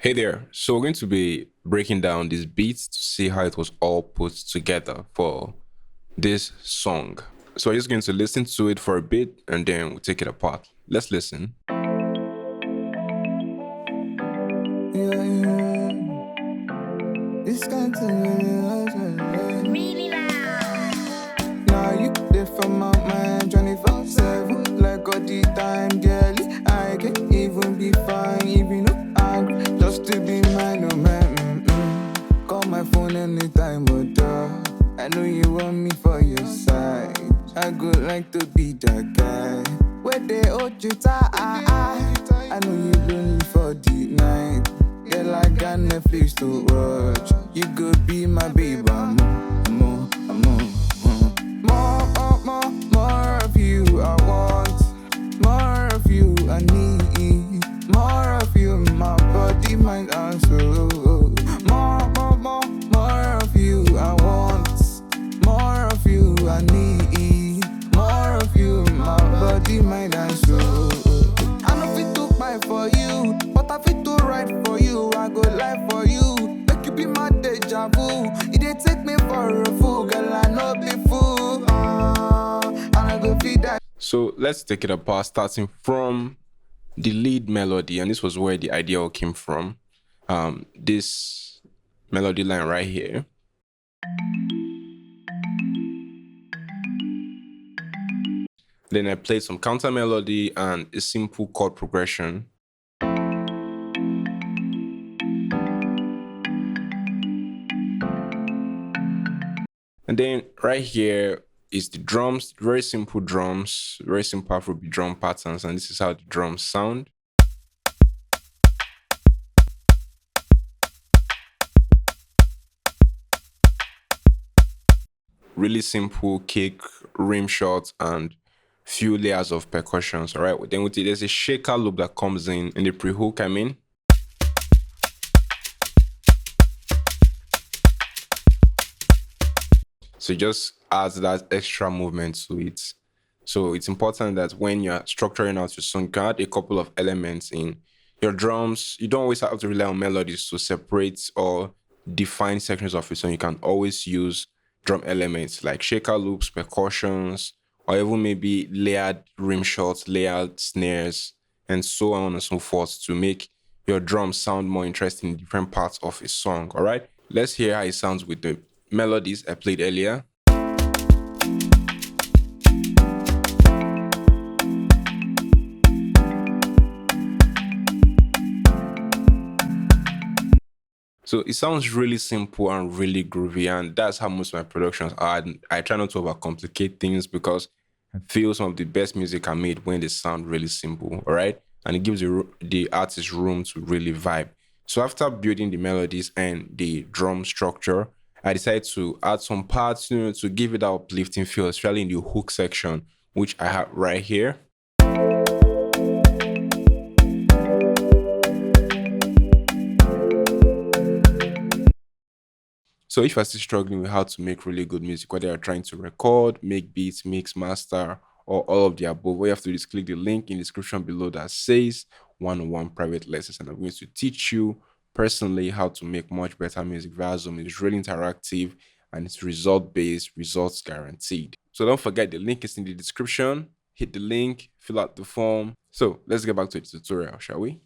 Hey there. So we're going to be breaking down these beats to see how it was all put together for this song. So we're just going to listen to it for a bit and then we'll take it apart. Let's listen. Yeah, yeah. This kind of Really loud. now you there for my mind 24/7 like all the time, girl. I can even be fine, even though I'm just to be mine, oh man. Call my phone anytime, but I know you want me for your side. I go like to be that guy. Where they hold you tight, I know you lonely for the night. Girl, I got Netflix to watch. You could be my baby, more of you I want. More of you I need. More of you in my body, mind, and soul. More of you I want. More of you I need. More of you in my body, mind, and soul. I know fit to buy for you, but I fit to write for you. I go lie for you, make you be my deja vu. It dey take me for a fool, girl. I know be fool. And I go feed that. So let's take it apart, starting from the lead melody. And this was where the idea all came from. This melody line right here. Then I played some counter melody and a simple chord progression. And then right here is the drums, very simple drums, very simple afrobeat drum patterns, and this is how the drums sound. Really simple kick, rim shot, and few layers of percussions. All right. Then there's a shaker loop that comes in the pre-hook. I mean. So it just adds that extra movement to it. So it's important that when you're structuring out your song, you can add a couple of elements in your drums. You don't always have to rely on melodies to separate or define sections of your song. You can always use drum elements like shaker loops, percussions, or even maybe layered rim shots, layered snares, and so on and so forth to make your drums sound more interesting in different parts of a song. All right, let's hear how it sounds with the melodies I played earlier. So it sounds really simple and really groovy, and that's how most of my productions are. I try not to overcomplicate things because I feel some of the best music are made when they sound really simple, all right? And it gives the artist room to really vibe. So after building the melodies and the drum structure, I decided to add some parts, to give it that uplifting feel, especially in the hook section, which I have right here. So if you're still struggling with how to make really good music, whether you're trying to record, make beats, mix, master, or all of the above, what you have to do is click the link in the description below that says 101 private lessons, and I'm going to teach you personally how to make much better music via Zoom. It's really interactive and it's result-based, results guaranteed. So don't forget, the link is in the description. Hit the link, fill out the form. So let's get back to the tutorial, shall we?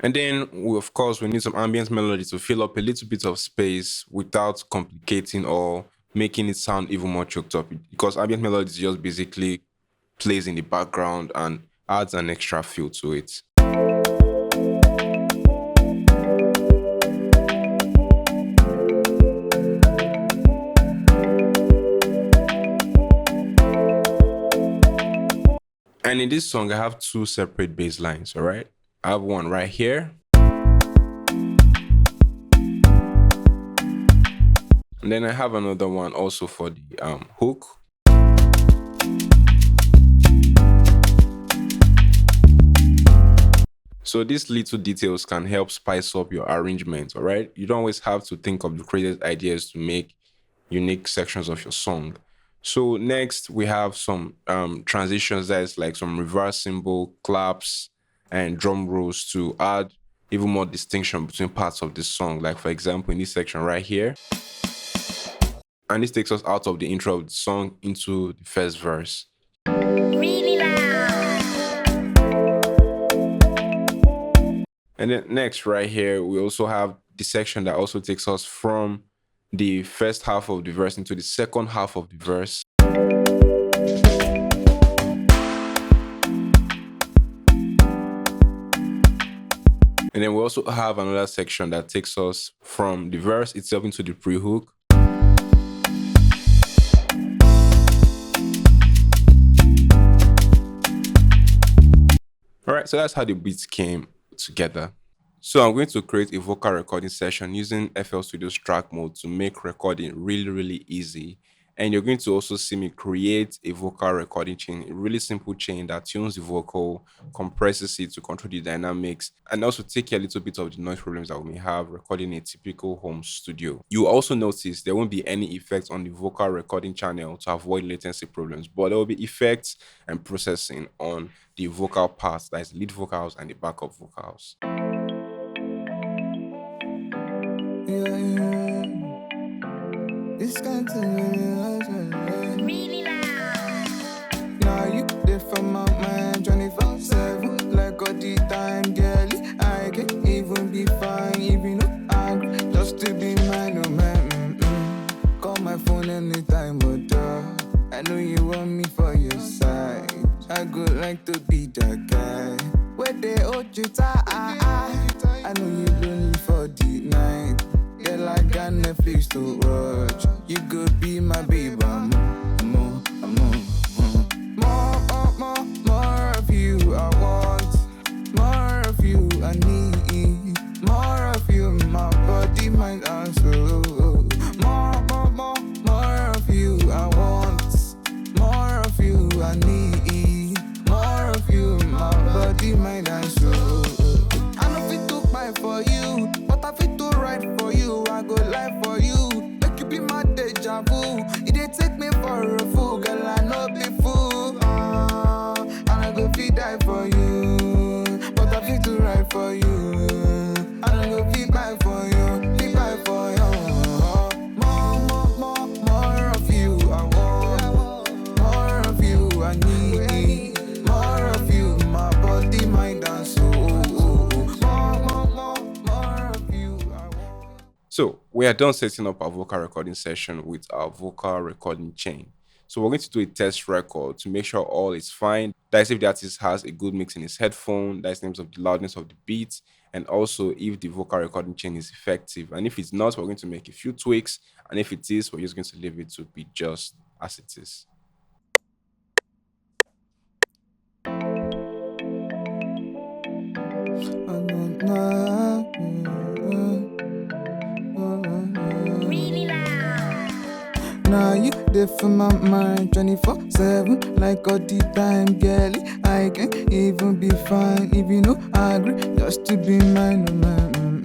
And then, of course, we need some ambient melody to fill up a little bit of space without complicating or making it sound even more choked up. Because ambient melody just basically plays in the background and adds an extra feel to it. And in this song, I have two separate bass lines, all right? I have one right here. And then I have another one also for the hook. So these little details can help spice up your arrangement, all right? You don't always have to think of the craziest ideas to make unique sections of your song. So next we have some transitions, that's like some reverse cymbal, claps, and drum rolls to add even more distinction between parts of the song. Like for example, in this section right here, and this takes us out of the intro of the song into the first verse. Really loud. And then next right here, we also have the section that also takes us from the first half of the verse into the second half of the verse. And then we also have another section that takes us from the verse itself into the pre-hook. All right, so that's how the beats came together. So I'm going to create a vocal recording session using FL Studio's track mode to make recording really, really easy. And you're going to also see me create a vocal recording chain, a really simple chain that tunes the vocal, compresses it to control the dynamics, and also take care a little bit of the noise problems that we may have recording a typical home studio. You will also notice there won't be any effects on the vocal recording channel to avoid latency problems, but there will be effects and processing on the vocal parts, that is lead vocals and the backup vocals. Yeah, yeah. This kind of Really loud. now you there for my mind 24/7 like all the time, girl. I can't even be fine if you know I'm just to be mine, oh man. Call my phone anytime, but I know you want me for your side. I go like to be that guy where they hold you tight. I know you lonely for the night. Girl, I got Netflix to watch. You could be my baby. More of you I want. More of you I need. More of you, my body, mind, and soul. More of you I want. More of you I need. More of you, my body, mind, and soul. I know fit to buy for you, but I fit to write for you. I go live for you, make you be my deja vu. It dey take me for a fool, girl. I know be fool. And I go fit die for you, but I fit to write for you. And I go fit buy for you, fit buy for you. More of you I want. More of you I need. More of you, my body, mind, and soul. More of you I want. So we are done setting up our vocal recording session with our vocal recording chain. So we're going to do a test record to make sure all is fine. That is if the artist has a good mix in his headphone, that is in terms of the loudness of the beat, and also if the vocal recording chain is effective. And if it's not, we're going to make a few tweaks. And if it is, we're just going to leave it to be just as it is. Really loud. Now you there for my mind 24/7 like all the time, girl. I can't even be fine if you know I agree just to be mine, oh man.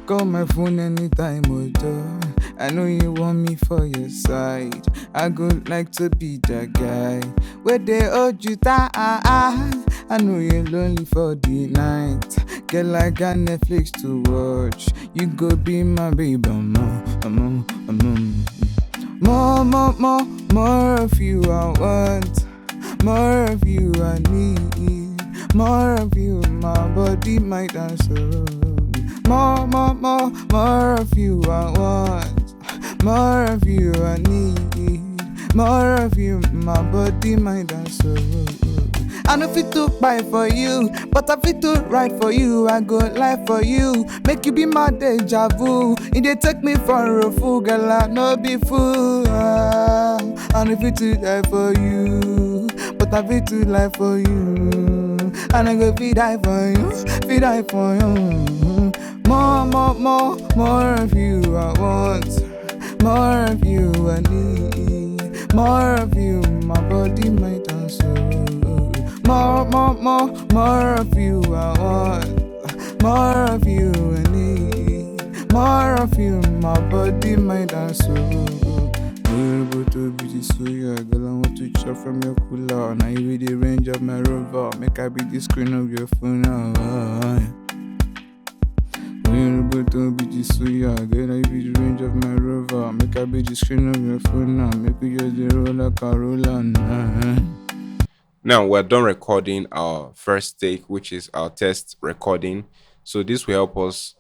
Call my phone anytime, oh duh. I know you want me for your side. I go like to be that guy where they hold you tight. I know you're lonely for the night. Girl, I got Netflix to watch. You go be my baby, more of you I want. More of you I need. More of you, my body, mind, and soul. More of you I want. More of you I need. More of you, my body, mind, and soul. I know fit to buy for you, but I fit to write for you. I go live for you, make you be my deja vu. It dey take me for a fool, girl. I no be fool. I know fit to die for you, but I fit to lie for you. And I go fit die for you, fit die for you. More of you I want. More of you I need. More of you, my body, mind, and soul. More of you I want. More of you I need. More of you, my body, mind, and soul. We're able to be the soya, girl. I want to chop from your cooler. Now you be the range of my rover. Make I be the screen of your phone now. don't be the suya. Then I be the range of my rover. Make I be the screen of your phone now. Make we just the roll like a roller. Now we're done recording our first take, which is our test recording. So this will help us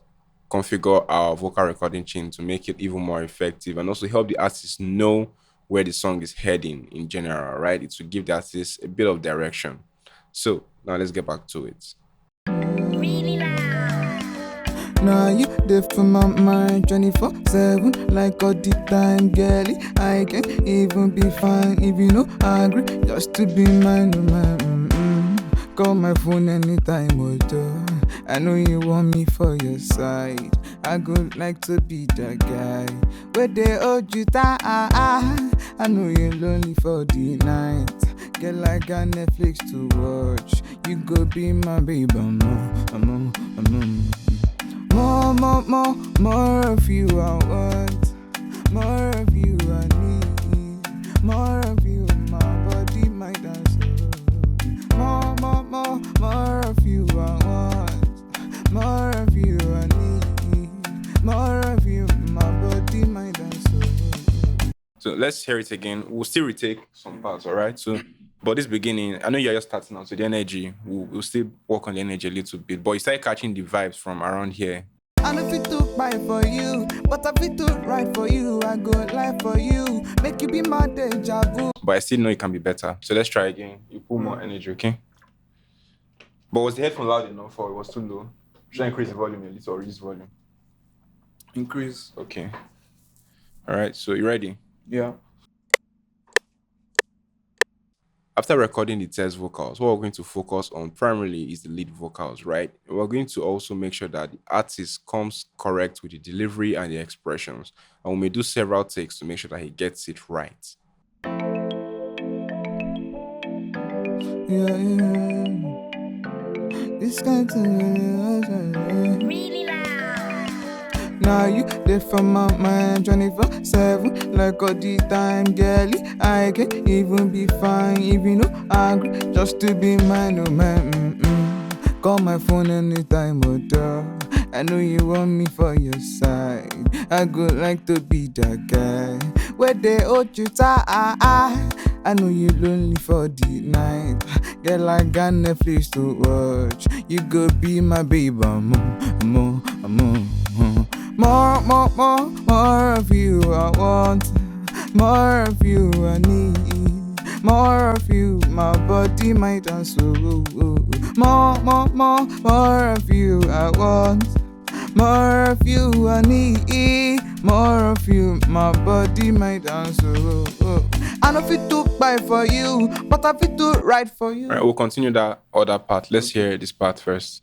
configure our vocal recording chain to make it even more effective and also help the artist know where the song is heading in general, right? It will give the artist a bit of direction. So now let's get back to it. Really loud. Now you there for my mind 24/7 like all the time, girlie. I can even be fine if you know agree just to be mine, oh man. Call my phone anytime, although I know you want me for your side. I go like to be that guy where they hold you tight. I know you're lonely for the night. Get like a Netflix to watch. You go be my baby, more of you I want, more of you I need, more of you my body, my dance. More of you I want, more of you I need, more of you my body, my dance. So let's hear it again. We'll still retake some parts, all right? So, but this beginning, I know you're just starting out, so the energy, we'll still work on the energy a little bit, but you start catching the vibes from around here. I know fit to buy for you, but I fit to write for you. I go live for you, make you be my deja vu. But I still know it can be better. So let's try again. You put more energy, okay? But was the headphone loud enough or it was too low? Should I increase the volume a little or reduce volume? Increase. Okay. All right, so you ready? Yeah. After recording the test vocals, what we're going to focus on primarily is the lead vocals, right? We're going to also make sure that the artist comes correct with the delivery and the expressions. And we may do several takes to make sure that he gets it right. This kind of Really loud. now you there for my mind 24/7 like all the time, girlie. I can even be fine if you know agree just to be mine, oh man. Call my phone anytime, although I know you want me for your side. I go like to be that guy where they hold you tight. I know you lonely for the night. Get like a Netflix to watch. You go be my baby, more of you I want, more of you I need, more of you my body, my dance. More of you I want, more of you I need, more of you my body, my dance. I know fit to buy for you, but I fit to write for you. All right, we'll continue that other part. Let's hear this part first.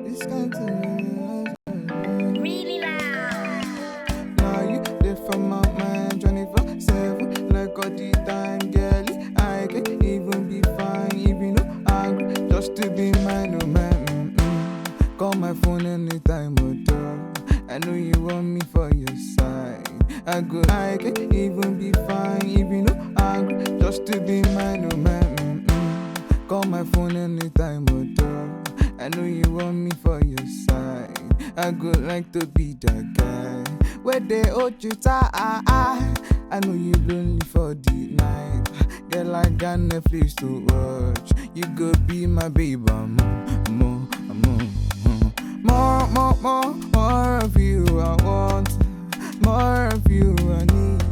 This kind of Really loud. now you there for my mind 24/7 like all the time, girlie. I can even be fine if you know agree just to be mine, oh man. Call my phone anytime, although I know you want me for your side. I can even be fine if you know agree just to be mine, oh man. Call my phone anytime, although I know you want me for your side. I go like to be that guy where they hold you tight. I know you lonely for the night. Get like a Netflix to watch. You go be my baby, more of you I want, more of you I need,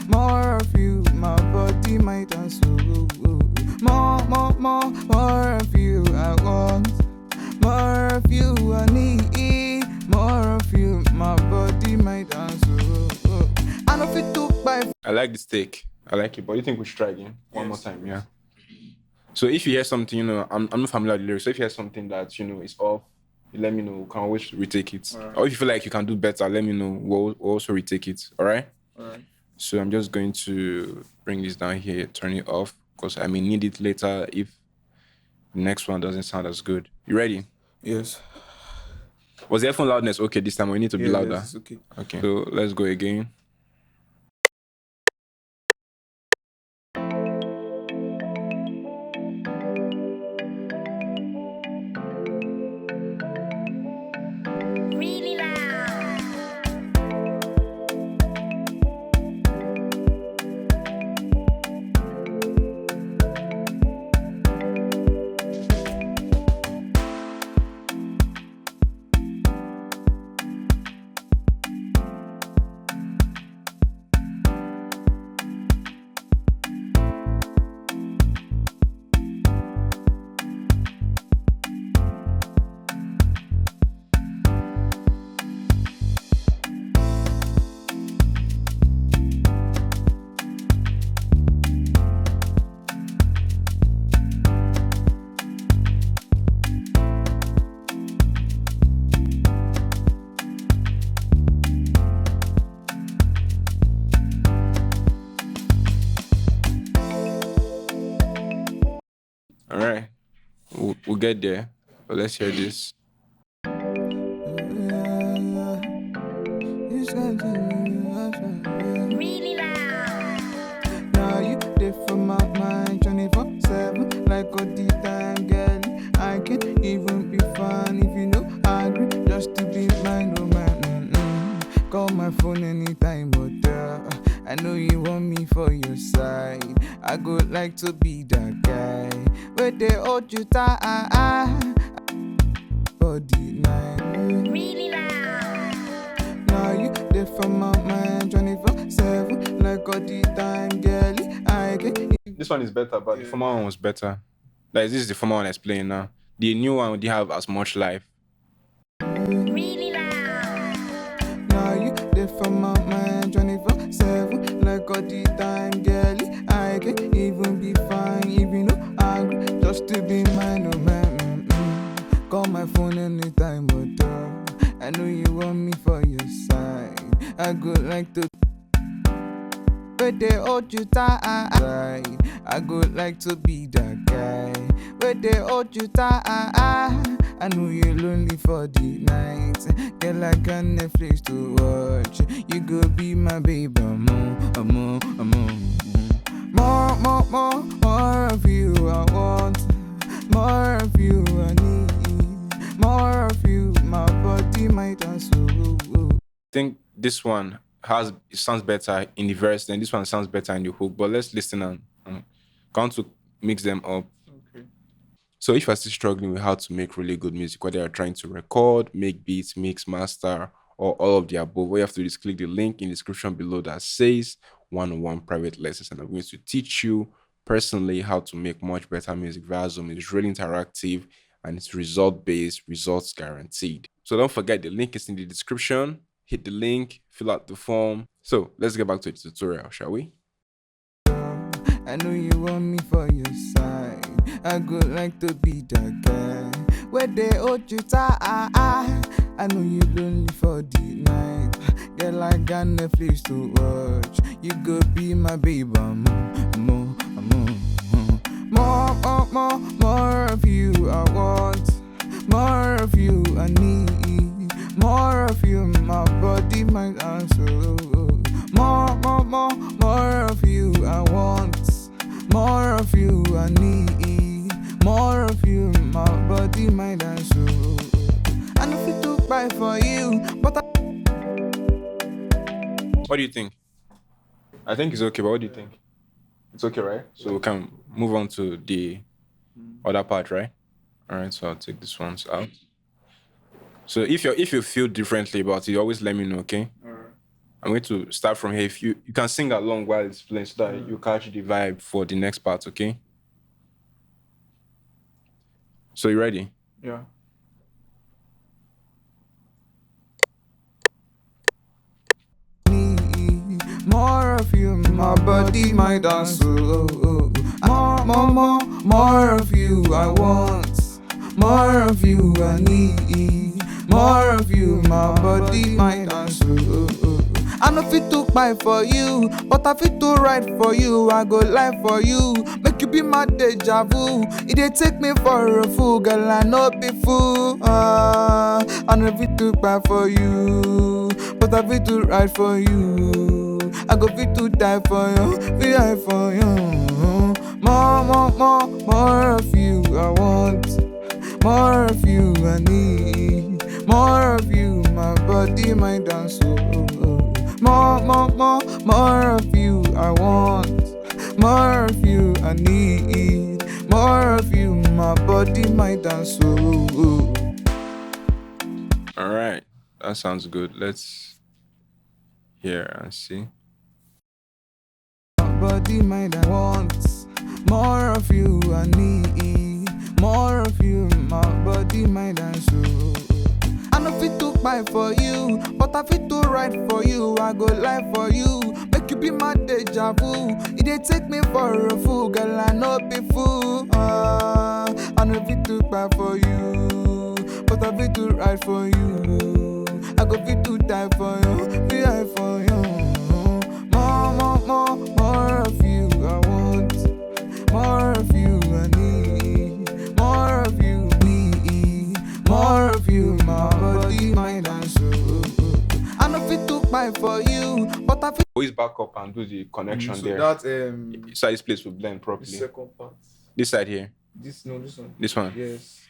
more of you my body, my dance. More of you I want, more of you I need, more of you my body, my dance. I know fit to buy. I like this take. I like it, but you think we should try again? One more time, yeah. So if you hear something, I'm not familiar with the lyrics. So if you hear something that, is off, you let me know. We can always retake it. Alright. Or if you feel like you can do better, let me know. We'll also retake it. All right? Alright. So I'm just going to bring this down here, turn it off, because I may need it later if the next one doesn't sound as good. You ready? Yes. Was the headphone loudness okay this time? We need to be louder. Yes, okay. Okay. So let's go again. All right, we'll get there. But let's hear this. Really loud. Now you there for my mind 24/7 like all the time, girl. I can't even be fine if you know I agree just to be mine, oh man. Call my phone anytime, but I know you want me for your side. I go like to be that guy where they hold you tight for the night. Really loud. Now you there for my mind 24/7 like all the time, girl. I can't. This one is better, but the former one was better. Like this is the former one I playing now. The new one didn't have as much life. Really loud. Now you there for my mind 24/7 like all the time, girl. I can't even be fine if you know I agree just to be mine, oh man. Call my phone anytime, but I know you want me for your side. I go like to where they hold you tight. I go like to be that guy where they hold you tight. I know you're lonely for the night. Girl, I got Netflix to watch. You go be my baby, more of you I want. More of you I need. More of you, my body, mind and soul. I think this one it sounds better in the verse, then this one sounds better in the hook. But let's listen and count to mix them up. Okay. So if you're still struggling with how to make really good music, whether you're trying to record, make beats, mix, master, or all of the above, what you have to do is click the link in the description below that says one-on-one private lessons. And I'm going to teach you personally how to make much better music via Zoom. It's really interactive and it's result-based, results guaranteed. So don't forget, the link is in the description. Hit the link, fill out the form. So let's get back to the tutorial, shall we? I know you want me for your side. I go like to be that guy where they hold you tight. I know you lonely for the night. Girl, I got Netflix to watch. You go be my baby, more of you I want. More of you I need. More of you, my body, mind and soul. More of you I want. More of you I need. More of you, my body, mind and soul. I know fit to buy for you, but What do you think? I think it's okay, but what do you think? It's okay, right? So we can move on to the other part, right? All right, so I'll take this ones out. So if you feel differently about it, you always let me know, okay? I'm going to start from here. If you can sing along while it's playing so that you catch the vibe for the next part, okay? So you ready? yeah. More of you, my body, mind and soul. More of you I want. More of you I need. More of you, my body, mind and soul. I no fit to buy for you, but I fit to write for you. I go live for you, make you be my deja vu. It dey take me for a fool, girl. I no be fool. I no fit to buy for you, but I fit to write for you. I go fit to die for you, be die for you. More of you I want. More of you I need. More of you, my body, mind and soul. More of you I want. More of you I need. More of you, my body, mind and soul. All right, that sounds good. Let's hear and see. My body, mind I want. More of you I need. More of you, my body, mind and soul. I no fit to buy for you, but I fit to write for you. I go live for you, make you be my deja vu. It dey take me for a fool, girl. I no be fool. I no fit to buy for you, but I fit to write for you. I go fit to die for you, be die for you. More of you I want. More of you I need. back up and do the connection So there. that So this place will blend the properly. second part. This side here. This one. This one. Yes.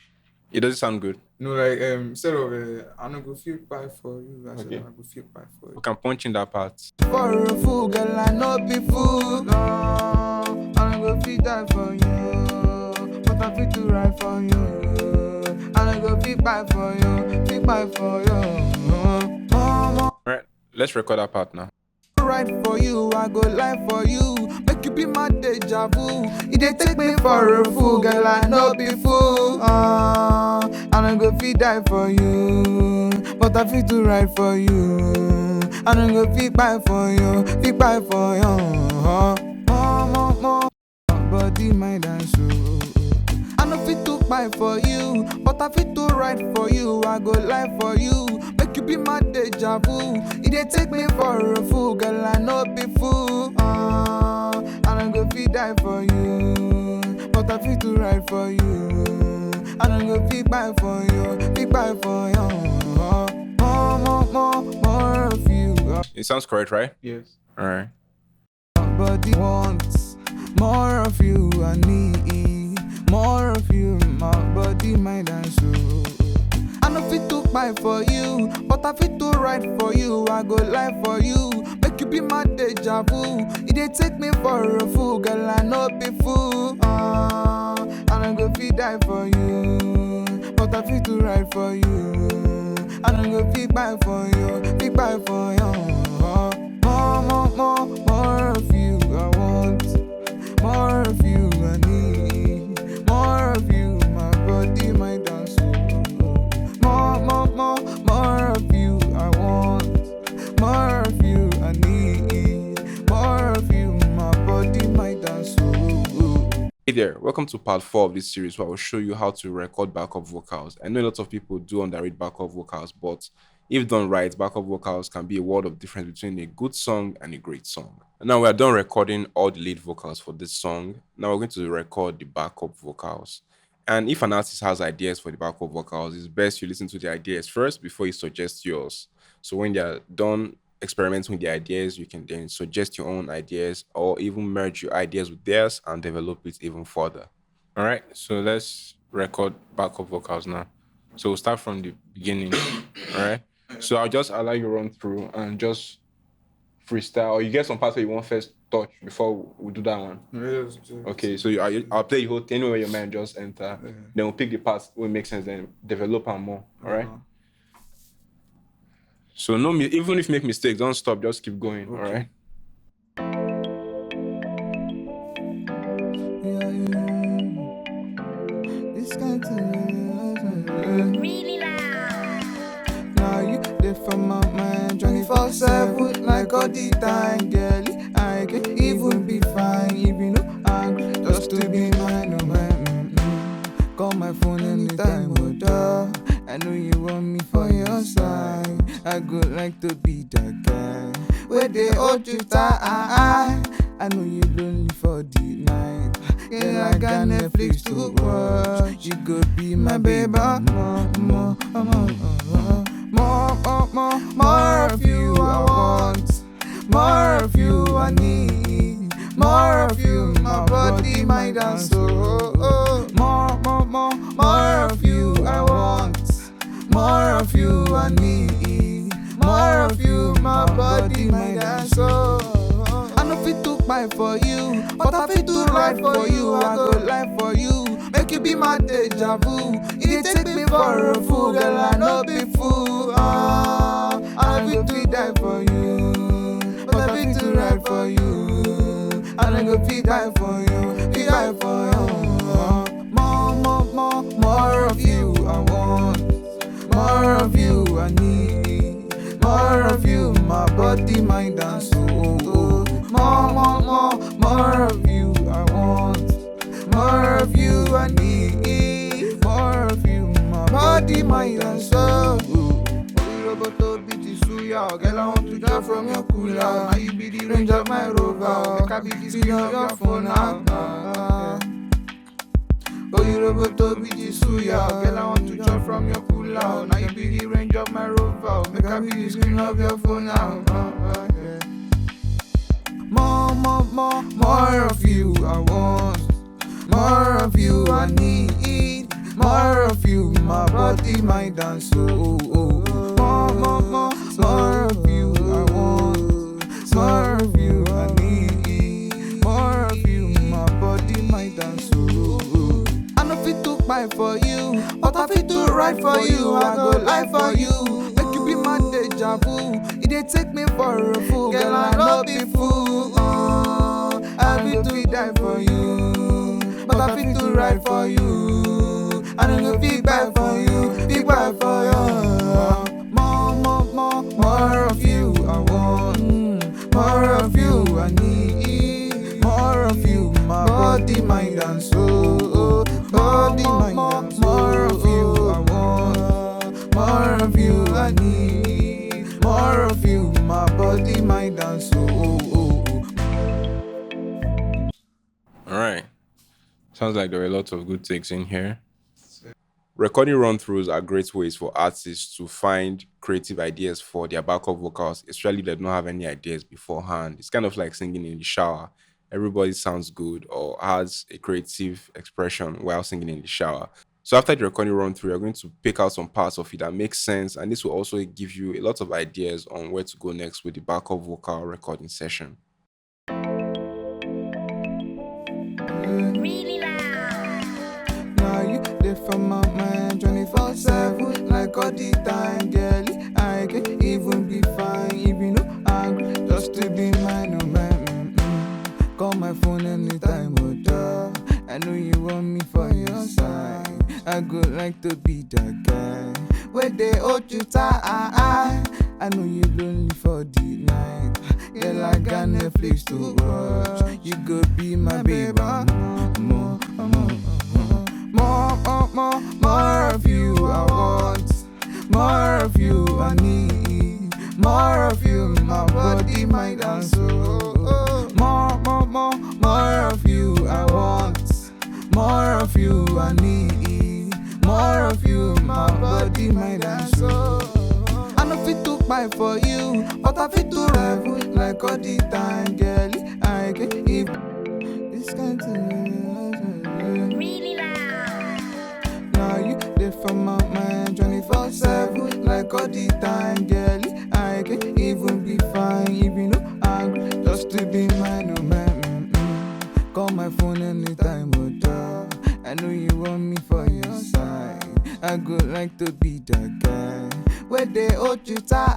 It doesn't sound good. No, like instead of I'm gonna go feel pie for you. I said Okay. I'm gonna go feel pie for We you. can punch in that part. For a fool, girl, I no be fool. No, I'm gonna go feel die for you. But I feel to ride for you. I'm gonna go feel pie for you. All right. Let's record that part now. Right for you, I go lie for you. Make you be my deja vu. It dey take me for a fool, girl, I no be fool. I'm gonna go feel die for you. But I feel to ride for you. I'm gonna go feel pie for you. More. Body, mind and soul. I no fit to buy for you, but I fit to ride for you. I go lie for you, make you be my deja vu. It dey take me for a fool, girl, I no be fool. I no go fit die for you, but I fit to ride for you. I no go fit buy for you. More of you. It sounds correct, right? Yes. All right. Body wants more of you. I need more of you. My body, mind and soul. I no fit to buy for you, but I fit to ride for you. I go lie for you, make you be my deja vu. It dey take me for a fool, girl, I no be fool. I no go fit die for you, but I fit to ride for you. I no go fit buy for you. More of you, I want more of you, I need more of you, my body, mind and soul. More of you, I want more of you, I need more of you, my body, mind and soul. Hey there, welcome to part 4 of this series where I will show you how to record backup vocals. I know a lot of people do underrate backup vocals, but if done right, backup vocals can be a world of difference between a good song and a great song. And now we are done recording all the lead vocals for this song. Now we're going to record the backup vocals. And if an artist has ideas for the backup vocals, it's best you listen to the ideas first before you suggest yours. So when they're done experimenting with the ideas, you can then suggest your own ideas or even merge your ideas with theirs and develop it even further. All right, so let's record backup vocals now. So we'll start from the beginning. All right, so I'll just allow you run through and just freestyle, or you get some parts where you want first touch before we do that one. Yes. Okay, so I'll play the whole thing where your mind just enter. Yeah. Then we'll pick the parts where it makes sense, then develop them more. All right. So no, even if you make mistakes, don't stop. Just keep going. All right. This kind Really loud. now you there for my mind 24/7 like all the time, girl. I can even be fine if you know I'm just to be mine, oh man. Call my phone anytime, oh I know you want me for your side. I go like to be that guy where they hold you tight. I know you lonely for the night. Yeah, I got Netflix to watch. You could be my baby. More of you I want. More of you I need. More of you, my body, mind and soul. More of you I want. More of you I need. More of you, my body, mind and soul. I no fit to buy for you, but I fit to ride for you. I go lie for you, make you be my deja vu. It dey take me for a fool, girl, I no be fool. I no fit to die for you, but I fit to ride for you. I no go fit die for you, fit die for you. More of you I want, more of you I need, more of you, my body, mind and soul. More of you I want, more of you I need, more of you, my body, mind and soul. Girl, I want to drop from your cooler. Now you be the range of my rover. Make I be the screen of your phone now. Oh, you robot to be the suya. Girl, I want to drop from your cooler. Now you be the range of my rover. Make I be the screen of your phone now. more of you I want. More of you I need. More of you, my body, mind and soul. More of you I want. More of you I need. More of you, my body, mind and soul. I no fit to buy for you, but I fit to ride for you. I go lie for you, make you be my deja vu. It dey take me for a fool, girl. I no be fool. I fit to die for you, but I fit to ride for you. I don't go big buy for you, big buy for you. More of you I want. More of you I need. More of you, my body, mind and soul. Body, mind and soul. More of you I want. More of you I need. More of you, my body, mind and soul. All right. Sounds like there are a lot of good takes in here. Recording run throughs are great ways for artists to find creative ideas for their backup vocals, especially if they don't have any ideas beforehand. It's kind of like singing in the shower. Everybody sounds good or has a creative expression while singing in the shower. So after the recording run through, you're going to pick out some parts of it that make sense, and this will also give you a lot of ideas on where to go next with the backup vocal recording session. Really loud. Now you there for my mind 24/7, like all the time, girl. I can even be fine if you know angry, just to be mine, oh man. Call my phone anytime, oh duh. I know you want me for your side. I go like to be that guy where they hold you tight. I know you lonely for the night. Girl, I got Netflix to watch. You go be my baby. More of you I want. More of you I need. More of you, my body, mind and soul. More of you I want. More of you I need. More of you, my body, mind and soul. I no fit to buy for you, but I fit to ride like all the time, girl. I can if this kind of Really loud. now you there for my mind 24/7, like all the time, girl. I can even be fine if you know angry, just to be mine, oh man. Call my phone anytime, oh duh. I know you want me for your side. I go like to be that guy where they hold you tight.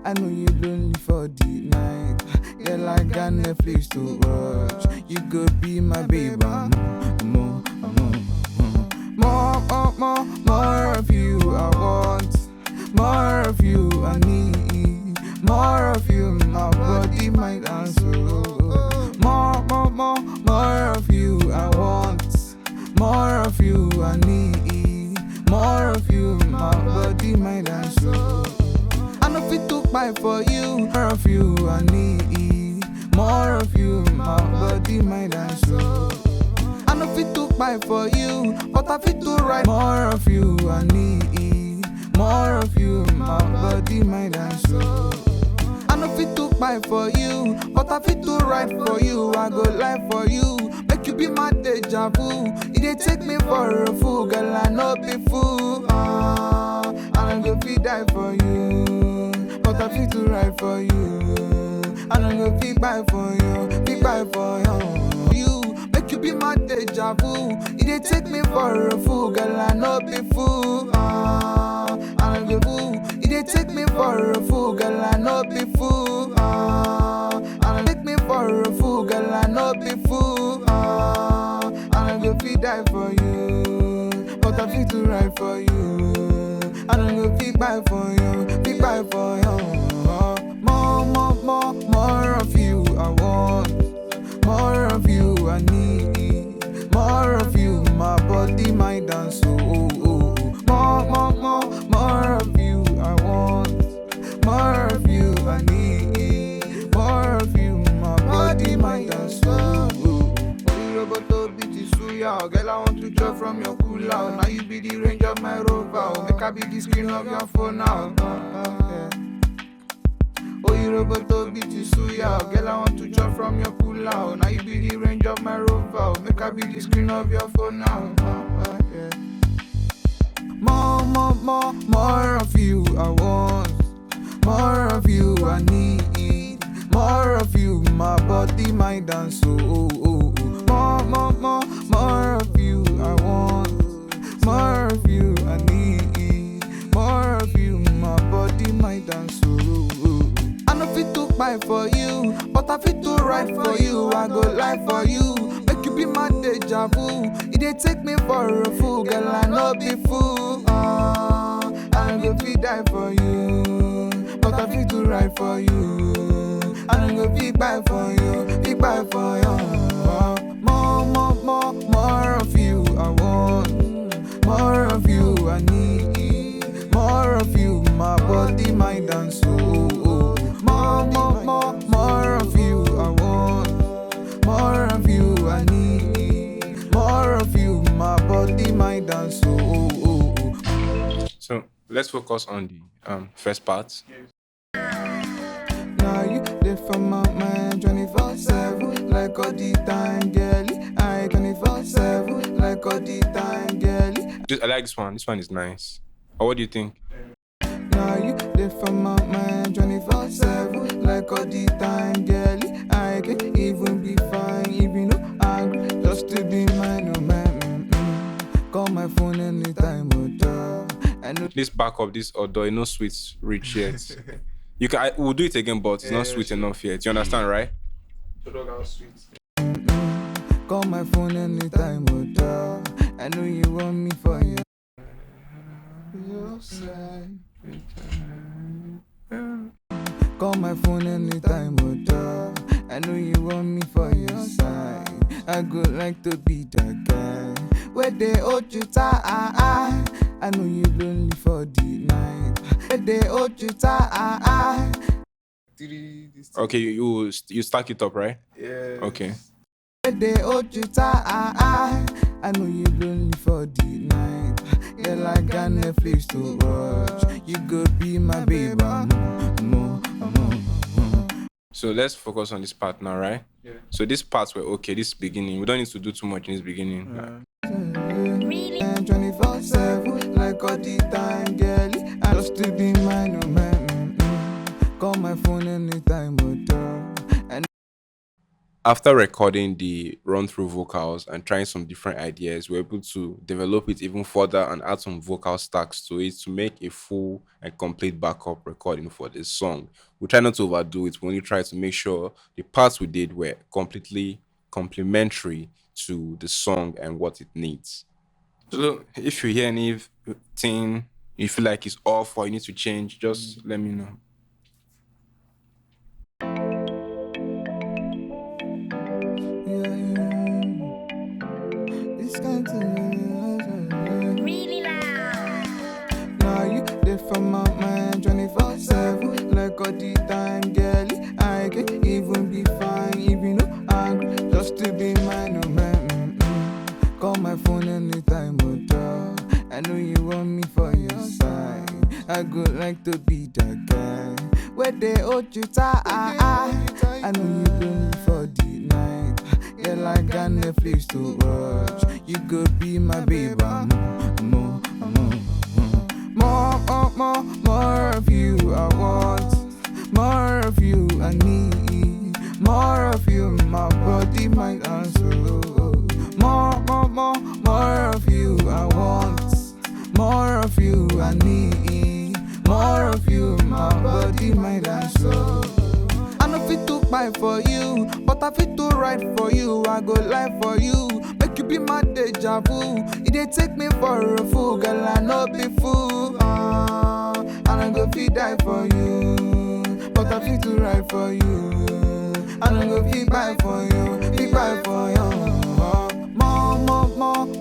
I know you lonely for the night. Girl, I got Netflix to watch. You go be my baby. More of you I want. More of you I need. More of you, my body, mind and soul. More of you I want. More of you I need. More of you, my body, mind and soul. I no fit to buy for you. More of you I need. More of you, my body, mind and soul. I no fit to buy for you, but I fit to ride. More of you I need. More of you, my body, mind and soul. I no fit to buy for you, but I fit to ride for you. I go lie for you, make you be my deja vu. It dey take me for a fool, girl. I no be fool. I don't go fit die for you, but I fit to ride for you. I don't go fit buy for you, fit buy for you. Make you be my deja vu. It dey take me for a fool, girl. I no be fool. I don't go fool. It dey take me for a fool, girl. I no be fool. I don't take me for a fool, girl. I no be fool. I don't go fit die for you, but I fit to ride for you. I don't go fit buy for you, fit buy for you. More of you I want. More of you I need. More of you, my body, mind and soul. More of you I want. More of you I need. More of you, my body, mind and soul. Girl, I want to draw from your cool out. Now you be the range of my rover. Make I be the screen of your phone now. Oh, body roboto beat suya. Girl, I want to chop from your pull out. Now you be the range of my rover. Make I be the screen of your phone now. Yeah. More of you I want. More of you I need. More of you, my body, mind and soul. More of you I want. More of you I need. More of you, my body, mind and soul. I no fit to buy for you, but I fit to ride for you. I go lie for you, make you be my deja vu. It dey take me for a fool, girl. I no be fool. I go fit die for you, but I fit to ride for you. I no go fit buy for you, fit buy for you. More of you I want. More of you I need. More of you, my body, mind and soul. More of you I want. More of you I need. More of you, my body, mind and soul. So let's focus on the first part. Now you live for my mind 24/7, like all the time, girlie. I 24/7, like all the time, girlie. I like this one. This one is nice. Or what do you think? Now you live for my mind 24/7, like all the time, girlie. I can even be fine if you know angry, just to be mine, oh man. Call my phone anytime, oh I know. This backup, this although no sweets reach yet. We'll do it again, but it's not sweet enough yet. You understand, right? Call my phone anytime, oh I know you want me for you. Call my phone anytime, oh I know you want me for your side. I go like to be that guy where they hold you tight. I know you lonely for the night. Where they hold you tight. Okay, you stack it up, right? Yeah. Okay. Where they hold you tight. I know you lonely for the night. Yeah, like got Netflix to watch. You go be my baby. More. So let's focus on this part now, right? Yeah. So this parts were okay. This beginning, we don't need to do too much in this beginning. Really? 24/7, like all the time, girlie. I just to be mine, oh man. Call my phone anytime, oh and After recording the run-through vocals and trying some different ideas, we're able to develop it even further and add some vocal stacks to it to make a full and complete backup recording for this song. We try not to overdo it. We only try to make sure the parts we did were completely complementary to the song and what it needs. So if you hear anything you feel like it's off or you need to change, just let me know. this kind of Really loud. now you live for my mind 24/7, like all the time, girlie. I can even be fine if you know angry, just to be mine, oh man. Call my phone anytime, oh I know you want me for your side. I go like to be that guy where they hold you tight. I know you lonely for the night. Yeah, like got Netflix to watch. You go be my baby. More of you I want. More of you I need. More of you, my body, mind and soul. More of you I want. More of you I need. More of you, my body, mind and soul. I no fit to buy for you, but I fit to ride for you. I go lie for you, make you be my deja vu. It dey take me for a fool, girl. I no be fool. I no go fit die for you, but I fit to ride for you. I no go fit buy for you, fit buy for you.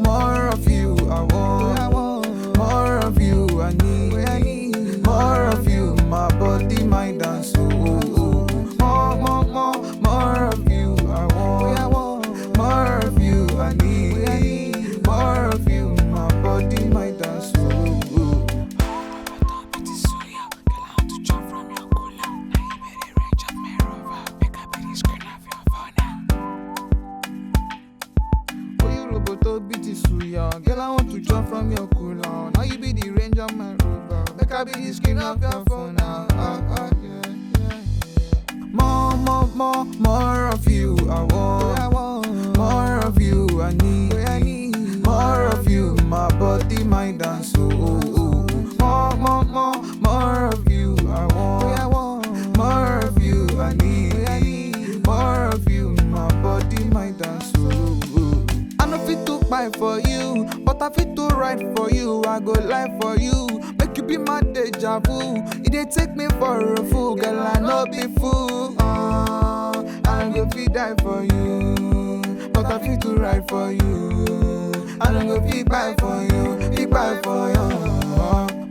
More of you I want. More of you I need. More of you, my body, mind and soul. More of you I want. More of you I need. More of you, my body, mind and soul. young. Girl, I want to jump from your cooler. Now you be the range of my rover. Make I be the screen of your phone now. More of you. I want more of you. I need more of you. My body, mind, and soul. More of you. I want more of you. I need more of you. My body, mind, and soul. I no fit to buy for you, but I fit to write for you. I go live for you, make you be my deja vu. It dey take me for a fool, girl. I no be fool. I go fit die for you, but I fit to write for you. I don't go fit buy for you, fit buy for you.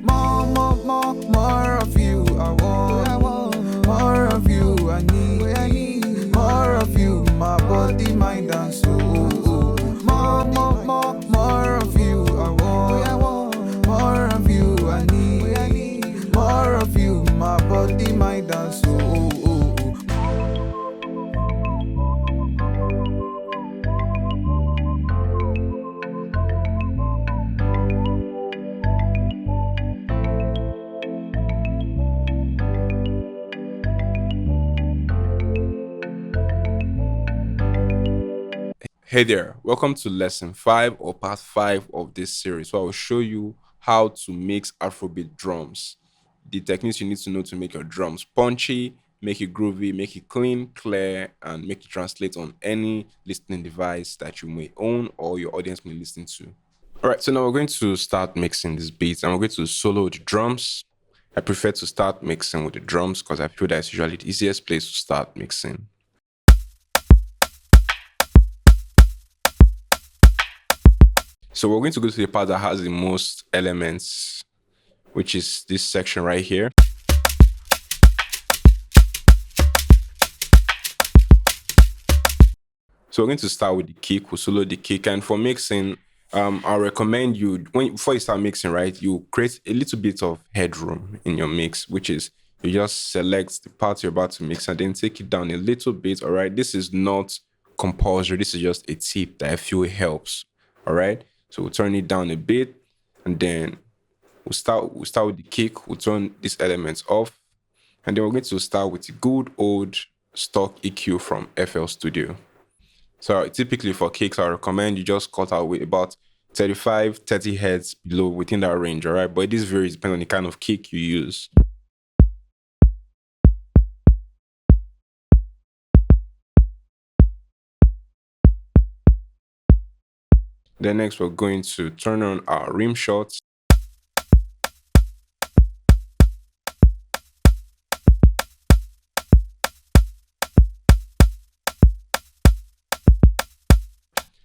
More of you. I want more of you. I need more of you. My body, mind, and soul. More of you. I want more of you. I need more of you. My body, mind, and soul. Hey there, welcome to lesson 5 or part 5 of this series. So I will show you how to mix Afrobeat drums. The techniques you need to know to make your drums punchy, make it groovy, make it clean, clear, and make it translate on any listening device that you may own or your audience may listen to. All right, so now we're going to start mixing these beats and we're going to solo the drums. I prefer to start mixing with the drums because I feel that's usually the easiest place to start mixing. So we're going to go to the part that has the most elements, which is this section right here. So we're going to start with the kick. We'll solo the kick, and for mixing, I'll recommend you before you start mixing, right? You create a little bit of headroom in your mix, which is you just select the part you're about to mix and then take it down a little bit. All right, this is not compulsory. This is just a tip that I feel helps. All right, so we'll turn it down a bit, and then we'll start with the kick. We'll turn these elements off, and then we're going to start with the good old stock EQ from FL Studio. So typically for kicks, I recommend you just cut out with about 35, 30 hertz below within that range, all right? But this varies depending on the kind of kick you use. Then next, we're going to turn on our rim shots.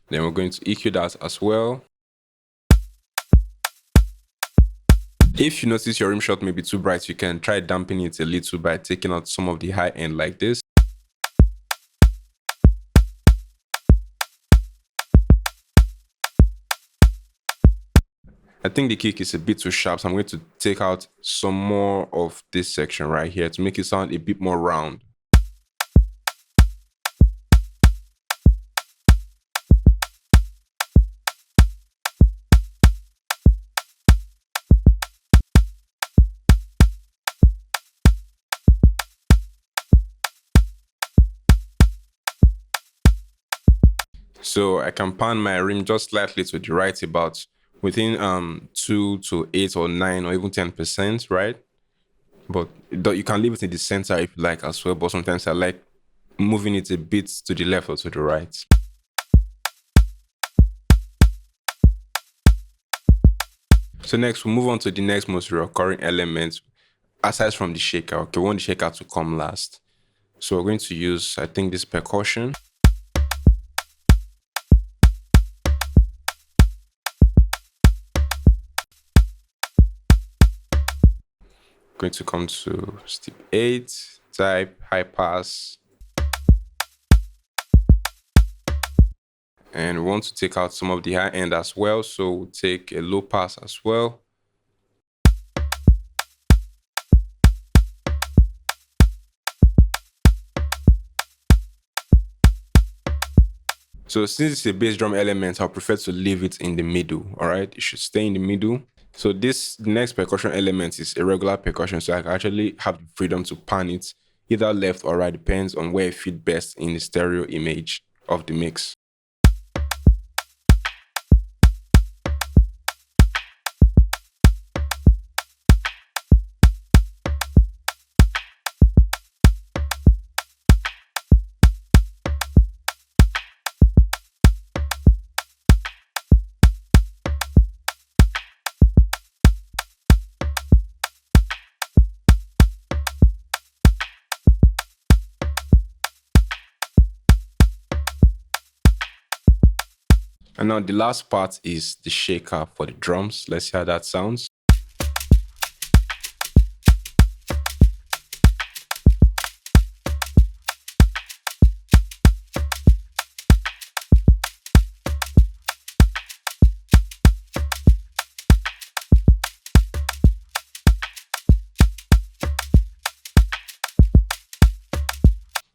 Then we're going to EQ that as well. If you notice your rim shot may be too bright, you can try dampening it a little by taking out some of the high end like this. I think the kick is a bit too sharp, so I'm going to take out some more of this section right here to make it sound a bit more round. So I can pan my rim just slightly to the right, about within 2 to 8 or 9 or even 10%, right? But you can leave it in the center if you like as well, but sometimes I like moving it a bit to the left or to the right. So next, we'll move on to the next most recurring element, aside from the shaker. Okay, we want the shaker to come last. So we're going to use, I think, this percussion. Going to come to step 8, type high pass. And we want to take out some of the high end as well. So we'll take a low pass as well. So since it's a bass drum element, I'll prefer to leave it in the middle. All right, it should stay in the middle. So this next percussion element is irregular percussion, so I can actually have the freedom to pan it either left or right, depends on where it fits best in the stereo image of the mix. And now the last part is the shaker for the drums. Let's see how that sounds.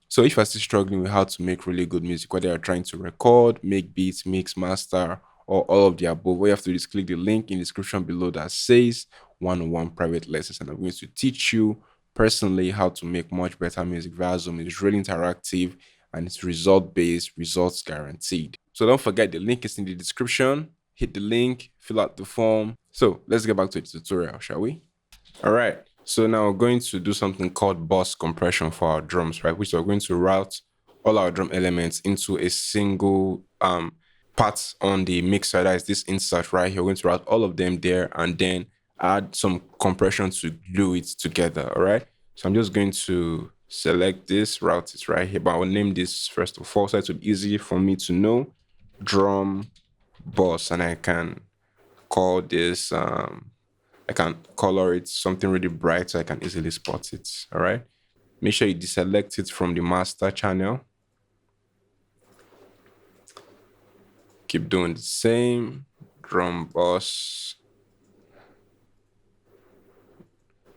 So if you're still struggling with how to make really good music, whether you're trying to record, make beats, mix, master, or all of the above, what you have to do is click the link in the description below that says one-on-one private lessons. And I'm going to teach you personally how to make much better music via Zoom. It's really interactive and it's result-based, results guaranteed. So don't forget the link is in the description. Hit the link, fill out the form. So let's get back to the tutorial, shall we? All right. So now we're going to do something called bus compression for our drums, right? Which we're going to route all our drum elements into a single part on the mixer. That is this insert right here. We're going to route all of them there and then add some compression to glue it together. All right. So I'm just going to select this, route it right here, but I will name this first of all so it will be easy for me to know drum bus, and I can call this I can color it something really bright so I can easily spot it. All right. Make sure you deselect it from the master channel. Keep doing the same. Drum bus.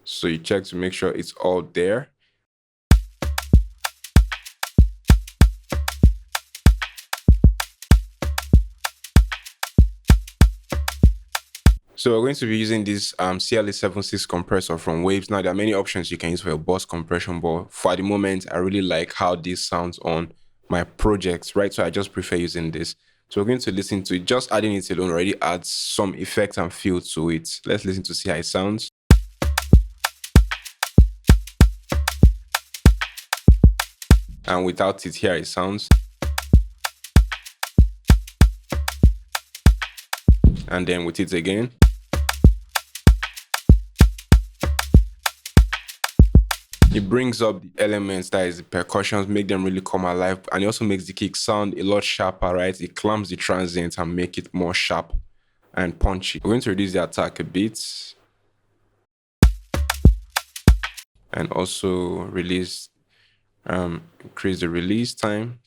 So you check to make sure it's all there. So we're going to be using this CLA76 compressor from Waves. Now there are many options you can use for your bus compression, but for the moment, I really like how this sounds on my projects, right? So I just prefer using this. So we're going to listen to it. Just adding it alone already adds some effect and feel to it. Let's listen to see how it sounds. And without it, here it sounds. And then with it again. It brings up the elements, that is the percussions, make them really come alive, and it also makes the kick sound a lot sharper, right? It clamps the transients and make it more sharp and punchy. We're going to reduce the attack a bit and also increase the release time.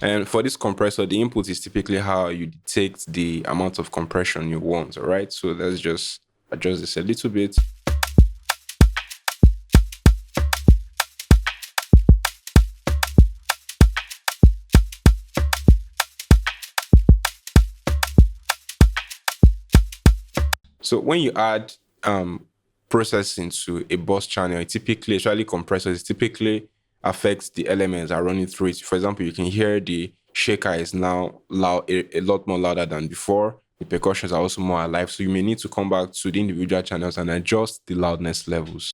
And for this compressor, the input is typically how you detect the amount of compression you want, all right? So let's just adjust this a little bit. So when you add processing to a bus channel, it typically, especially compressors, it typically affects the elements that are running through it. For example, you can hear the shaker is now loud, a lot more louder than before. The percussions are also more alive. So you may need to come back to the individual channels and adjust the loudness levels.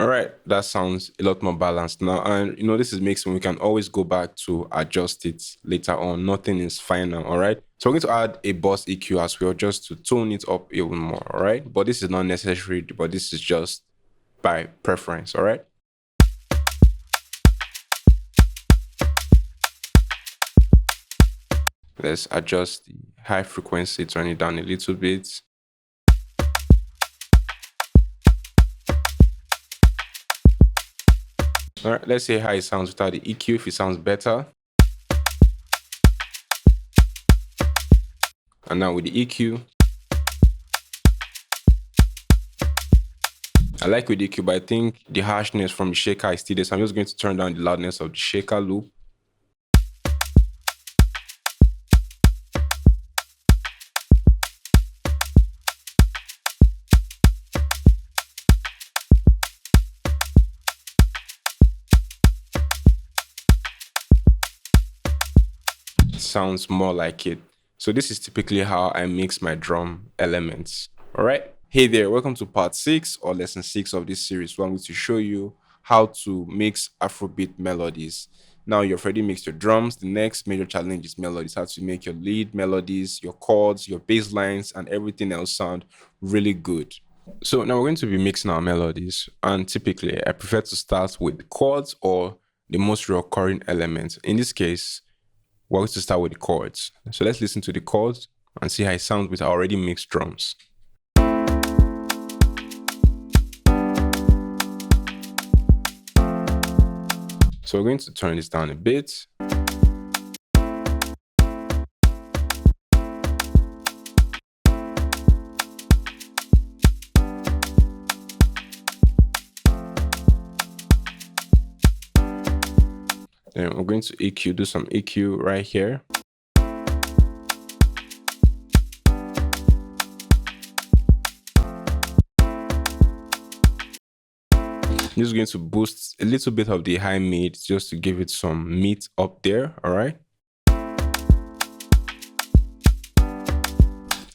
All right, that sounds a lot more balanced now. And this is mixing. We can always go back to adjust it later on. Nothing is final. All right. So we're going to add a boss EQ as well, just to tone it up even more. All right. But this is not necessary, but this is just by preference. All right. Let's adjust the high frequency, turn it down a little bit. All right, let's see how it sounds without the EQ, if it sounds better. And now with the EQ, I like with the EQ, but I think the harshness from the shaker is still there. So I'm just going to turn down the loudness of the shaker loop. Sounds more like it. So this is typically how I mix my drum elements. All right. Hey there, welcome to part 6 or lesson 6 of this series, where I'm going to show you how to mix afrobeat melodies. Now you've already mixed your drums. The next major challenge is melodies. How to make your lead melodies, your chords, your bass lines, and everything else sound really good. So now we're going to be mixing our melodies, and typically I prefer to start with the chords or the most recurring elements. In this case, we're going to start with the chords. So let's listen to the chords and see how it sounds with our already mixed drums. So we're going to turn this down a bit. Then we're going to EQ, do some EQ right here. This is going to boost a little bit of the high mid just to give it some meat up there. All right.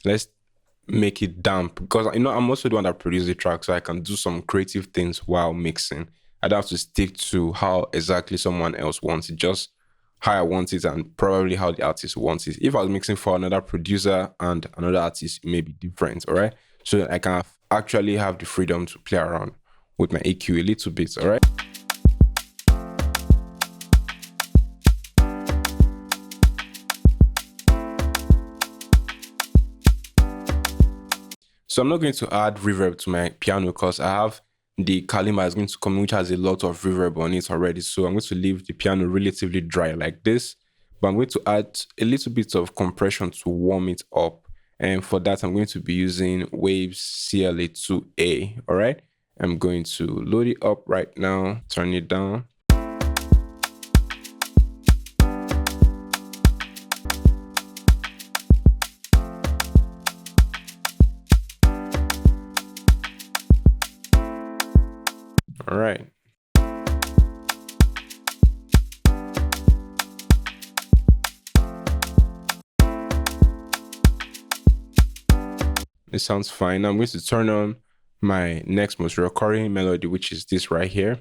Let's make it damp, because I'm also the one that produces the track, so I can do some creative things while mixing. I don't have to stick to how exactly someone else wants it, just how I want it and probably how the artist wants it. If I was mixing for another producer and another artist, it may be different. All right. So I can actually have the freedom to play around with my EQ a little bit. All right. So I'm not going to add reverb to my piano because I have the kalimba is going to come, which has a lot of reverb on it already. So I'm going to leave the piano relatively dry like this, but I'm going to add a little bit of compression to warm it up. And for that, I'm going to be using Waves CLA2A. All right. I'm going to load it up right now, turn it down. All right. It sounds fine. Now I'm going to turn on my next most recurring melody, which is this right here.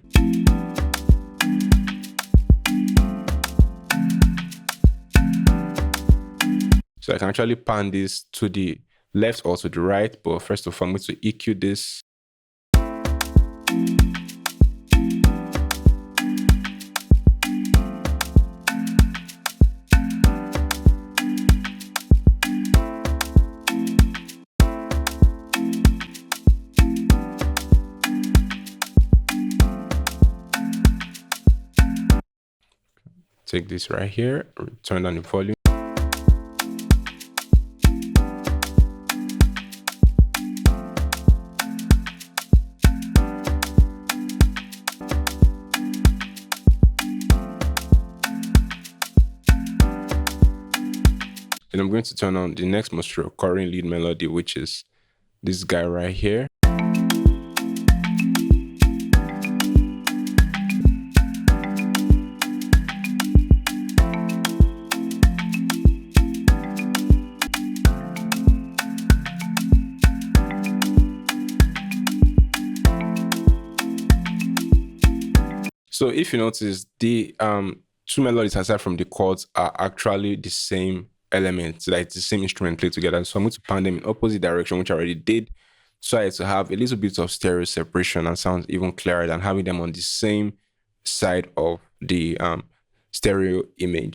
So I can actually pan this to the left or to the right, but first of all, I'm going to EQ this. Take this right here, turn down the volume. And I'm going to turn on the next most recurring lead melody, which is this guy right here. So if you notice, the two melodies aside from the chords are actually the same elements, like the same instrument played together. So I'm going to pan them in opposite direction, which I already did. So I to have a little bit of stereo separation and sounds even clearer than having them on the same side of the stereo image.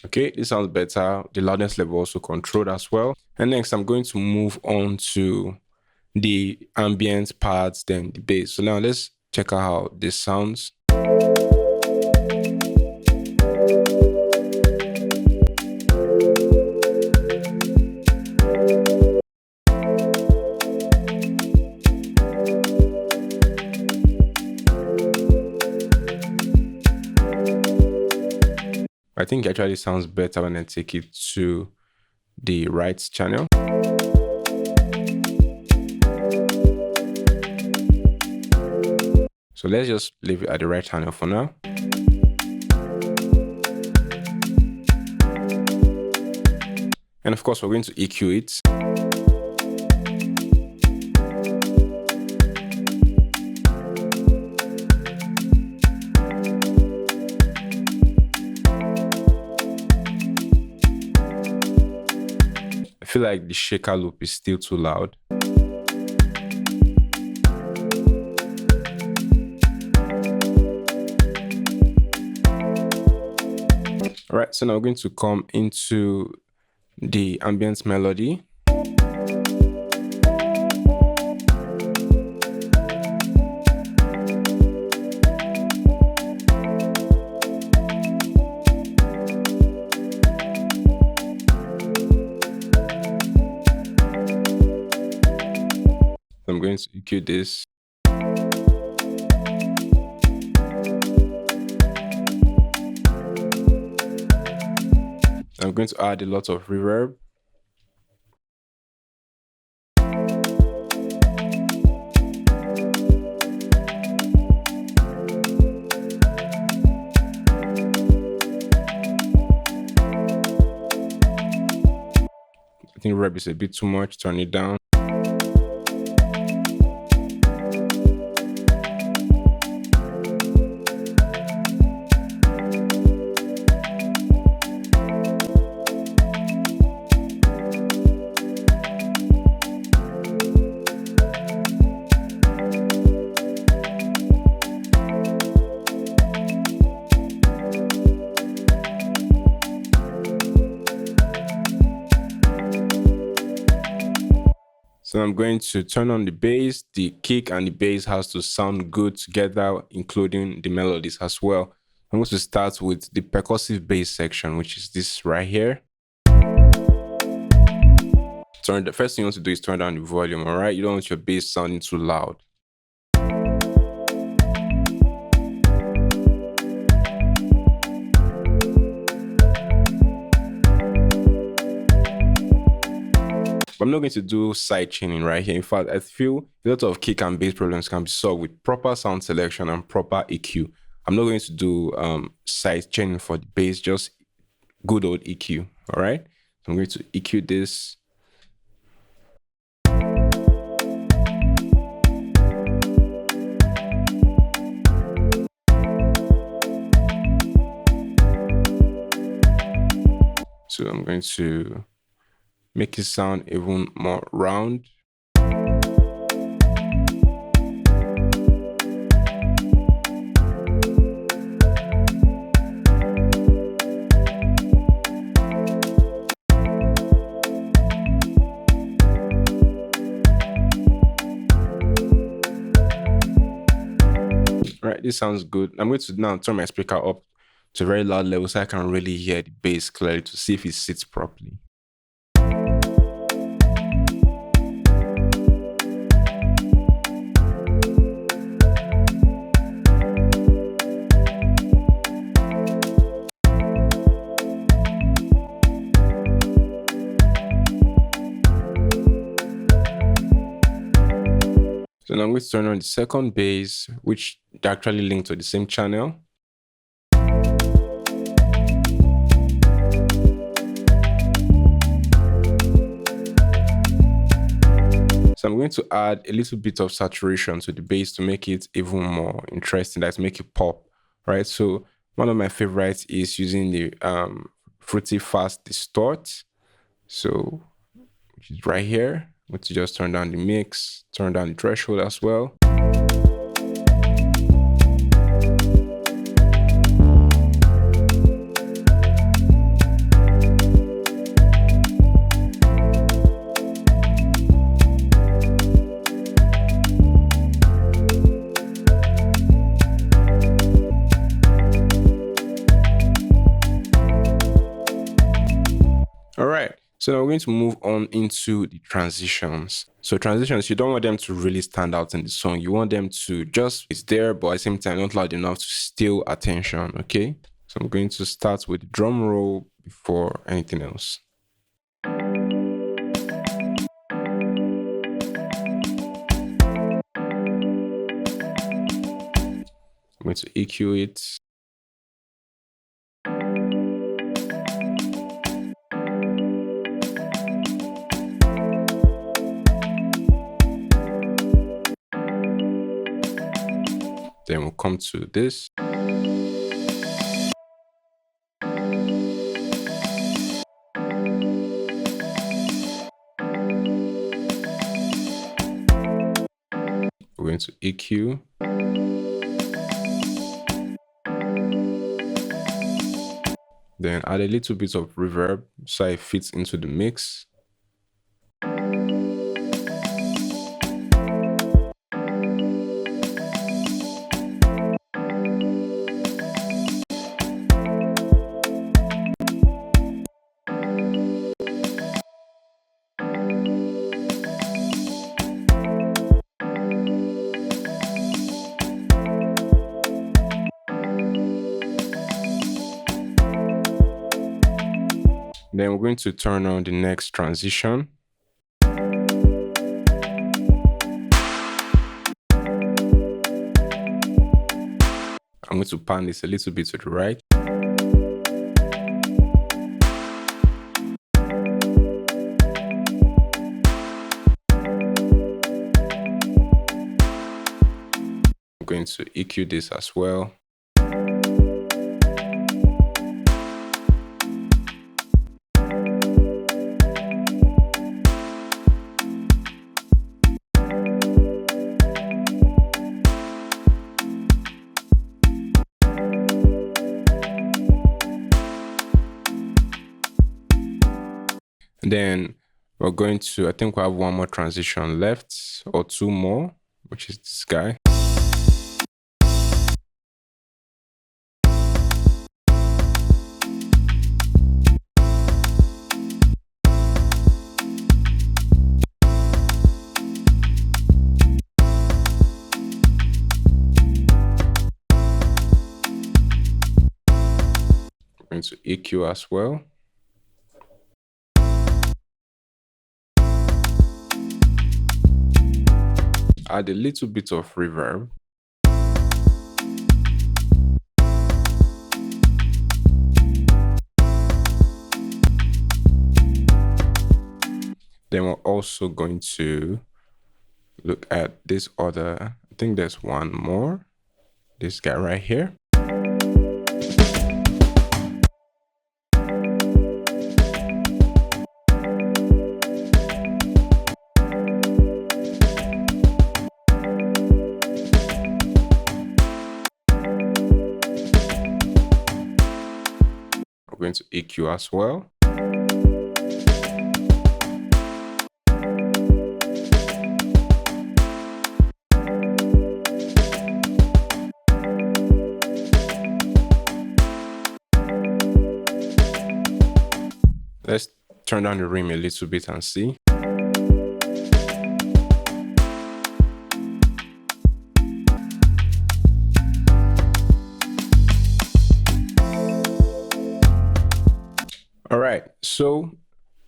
Okay, this sounds better. The loudness level also controlled as well. And next, I'm going to move on to the ambient parts, then the bass. So now let's check out how this sounds. I think it actually sounds better when I take it to the right channel. So let's just leave it at the right channel for now. And of course, we're going to EQ it. I feel like the shaker loop is still too loud. All right, so now we're going to come into the ambient melody. I'm going to EQ this. I'm going to add a lot of reverb. I think reverb is a bit too much, turn it down. So I'm going to turn on the bass. The kick and the bass has to sound good together, including the melodies as well. I'm going to start with the percussive bass section, which is this right here. The first thing you want to do is turn down the volume, all right? You don't want your bass sounding too loud. But I'm not going to do side chaining right here. In fact, I feel a lot of kick and bass problems can be solved with proper sound selection and proper EQ. I'm not going to do side chaining for the bass, just good old EQ, all right? So I'm going to EQ this. So I'm going to make it sound even more round. All right, this sounds good. I'm going to now turn my speaker up to a very loud level so I can really hear the bass clearly to see if it sits properly. So now I'm going to turn on the second bass, which actually linked to the same channel. So I'm going to add a little bit of saturation to the bass to make it even more interesting, to make it pop, right? So one of my favorites is using the Fruity Fast Distort. So which is right here. I'm going to just turn down the mix, turn down the threshold as well. All right. So now we're going to move on into the transitions. So transitions, you don't want them to really stand out in the song. You want them to just, it's there, but at the same time, not loud enough to steal attention, okay? So I'm going to start with the drum roll before anything else. I'm going to EQ it. Then we'll come to this. We're going to EQ. Then add a little bit of reverb so it fits into the mix. Then we're going to turn on the next transition. I'm going to pan this a little bit to the right. I'm going to EQ this as well. And then we're going to, I think we have one more transition left or two more, which is this guy. We're going to EQ as well. Add a little bit of reverb. Then we're also going to look at this other, I think there's one more, this guy right here. We're going to EQ as well. Let's turn down the rim a little bit and see. All right, so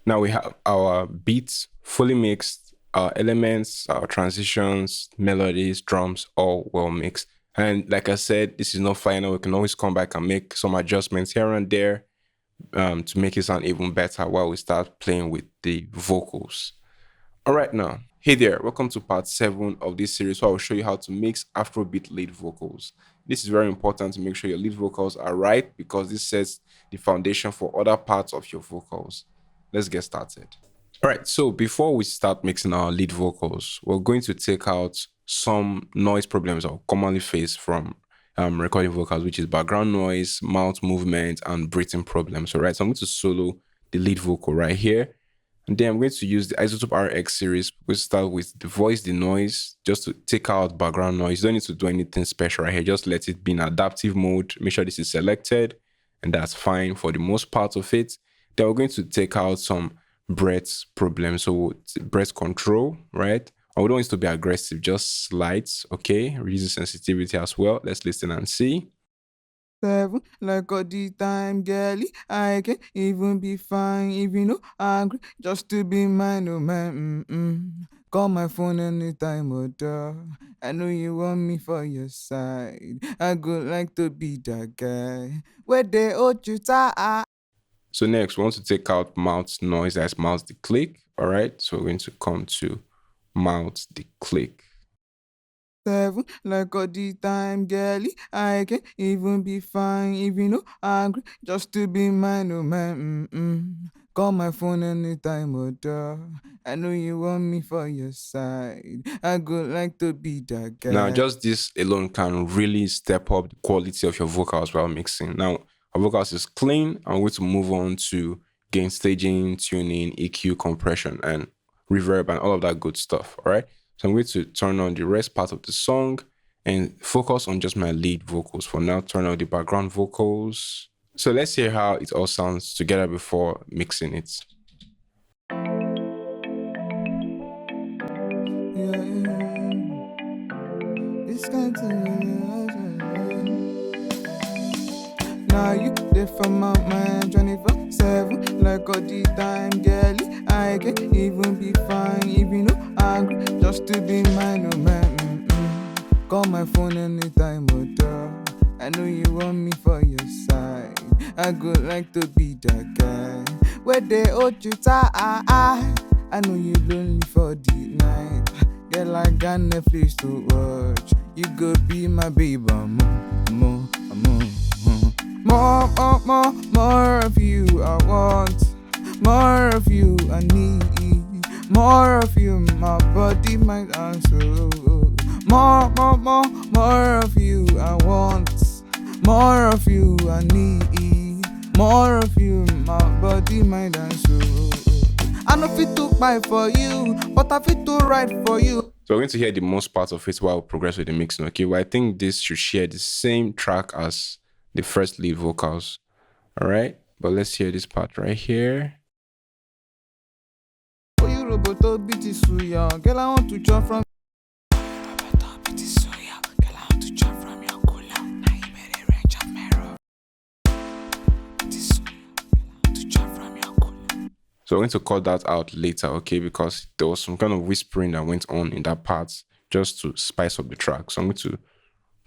now we have our beats fully mixed elements, transitions, melodies, drums, all well mixed. And like I said, this is not final. We can always come back and make some adjustments here and there to make it sound even better while we start playing with the vocals. All right, now, hey there, welcome to part 7 of this series where I'll show you how to mix Afrobeat lead vocals. This is very important to make sure your lead vocals are right because this sets the foundation for other parts of your vocals. Let's get started. All right, so before we start mixing our lead vocals, we're going to take out some noise problems that are commonly faced from recording vocals, which is background noise, mouth movement, and breathing problems. All right, so I'm going to solo the lead vocal right here. And then I'm going to use the Isotope RX series. We'll start with the voice, the noise, just to take out background noise. You don't need to do anything special right here. Just let it be in adaptive mode. Make sure this is selected, and that's fine for the most part of it. Then we're going to take out some breath problems. So breath control, right? I don't want it to be aggressive, just slight, okay? Reduce the sensitivity as well. Let's listen and see. 7 like all the time, girlie. I can even be fine if you know angry just to be mine, oh man. Call my phone anytime, oh duh. I know you want me for your side. I would like to be that guy. Where they hold you tight. So next, we want to take out mouth noise, that's mouth the click. All right, so we're going to come to mouth the click. 7 like all the time, girlie. I can even be fine if you know angry just to be mine, oh man. Call my phone anytime, oh duh. I know you want me for your side. I would like to be that guy. Now, just this alone can really step up the quality of your vocals while mixing. Now, our vocals is clean. I'm going to move on to gain staging, tuning, EQ, compression, and reverb, and all of that good stuff. All right. So I'm going to turn on the rest part of the song and focus on just my lead vocals for now. Turn on the background vocals. So let's hear how it all sounds together before mixing it. This kind now you there for my mind 24/7 like all the time, girlie. I can even be fine if you know angry just to be mine, oh man. Call my phone anytime, oh duh. I know you want me for your side. I would like to be that guy. Where they hold you tight. I know you lonely for the night. Girl, I got Netflix to watch. You go be my baby, more of you I want. More of you I need. More of you, my body, mind, and soul. More of you I want. More of you I need. More of you, my body, mind, and soul. I know fit to buy for you, but I fit to write for you. So we're going to hear the most part of it while we progress with the mixing, okay? Well, I think this should share the same track as the first lead vocals, all right? But let's hear this part right here. For you, Roboto, beat is suya. Girl, I want to jump from. So we're going to cut that out later, okay? Because there was some kind of whispering that went on in that part just to spice up the track. So I'm going to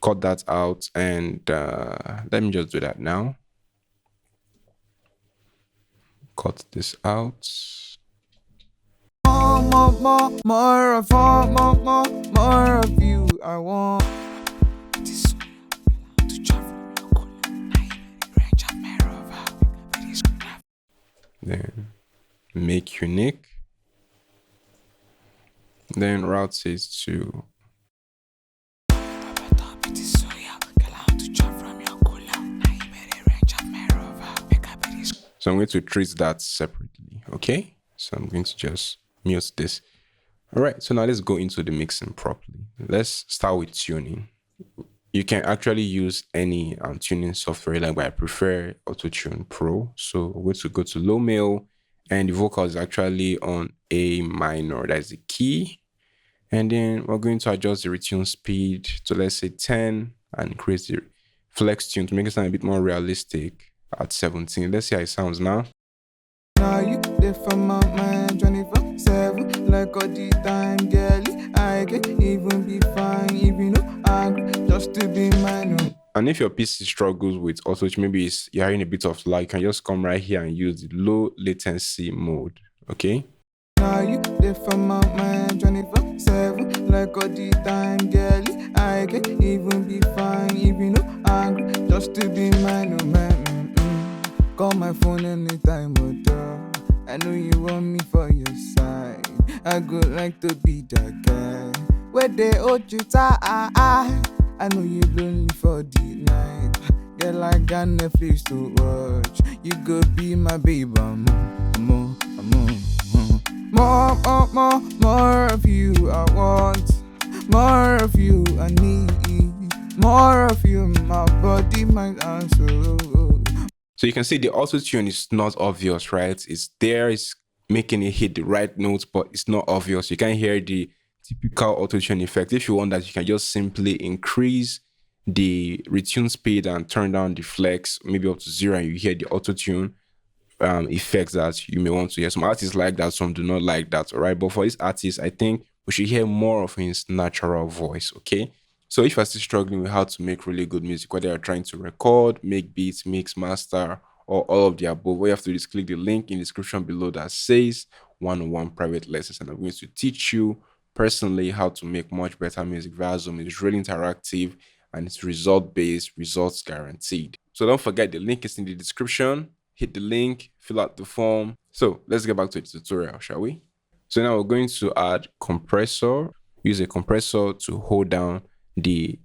cut that out and let me just do that now. Cut this out. More of you I want. Then make unique. Then route says to so I'm going to treat that separately, okay? So I'm going to just mute this. All right, so now let's go into the mixing properly. Let's start with tuning. You can actually use any tuning software, like, but I prefer Auto-Tune Pro. So we're going to go to low mail, and the vocal is actually on A minor. That's the key. And then we're going to adjust the retune speed to, let's say, 10, and increase the flex tune to make it sound a bit more realistic at 17. Let's see how it sounds now. Now you there for my mind 24/7 like like all the time, girlie. I can even be fine, even though I'm just to be mine. Oh. And if your PC struggles with auto, maybe you're having a bit of lag, you can just come right here and use the low latency mode. Okay. Now you there for my mind 24/7, like all the time, girlie. I can even be fine, even though I'm just to be mine. Oh man, call my phone anytime, oh dog. I know you want me for your side. I would like to be that guy where they hold you tight. I know you lonely for the night. Girl, I got Netflix to watch. You could be my baby, more. More of you I want. More of you I need. More of you, my body, mind, and soul. So you can see the auto tune is not obvious, right? It's there, it's making it hit the right notes, but it's not obvious. You can't hear the typical auto tune effect. If you want that, you can just simply increase the retune speed and turn down the flex, maybe up to 0, and you hear the auto tune effects that you may want to hear. Some artists like that, some do not like that, all right? But for this artist, I think we should hear more of his natural voice, okay? So if you're still struggling with how to make really good music, whether you're trying to record, make beats, mix, master, or all of the above, what you have to do is click the link in the description below that says one-on-one private lessons, and I'm going to teach you personally how to make much better music via Zoom. It's really interactive and it's result-based, results guaranteed. So don't forget, the link is in the description. Hit the link, fill out the form. So let's get back to the tutorial, shall we? So now we're going to add compressor. Use a compressor to hold down the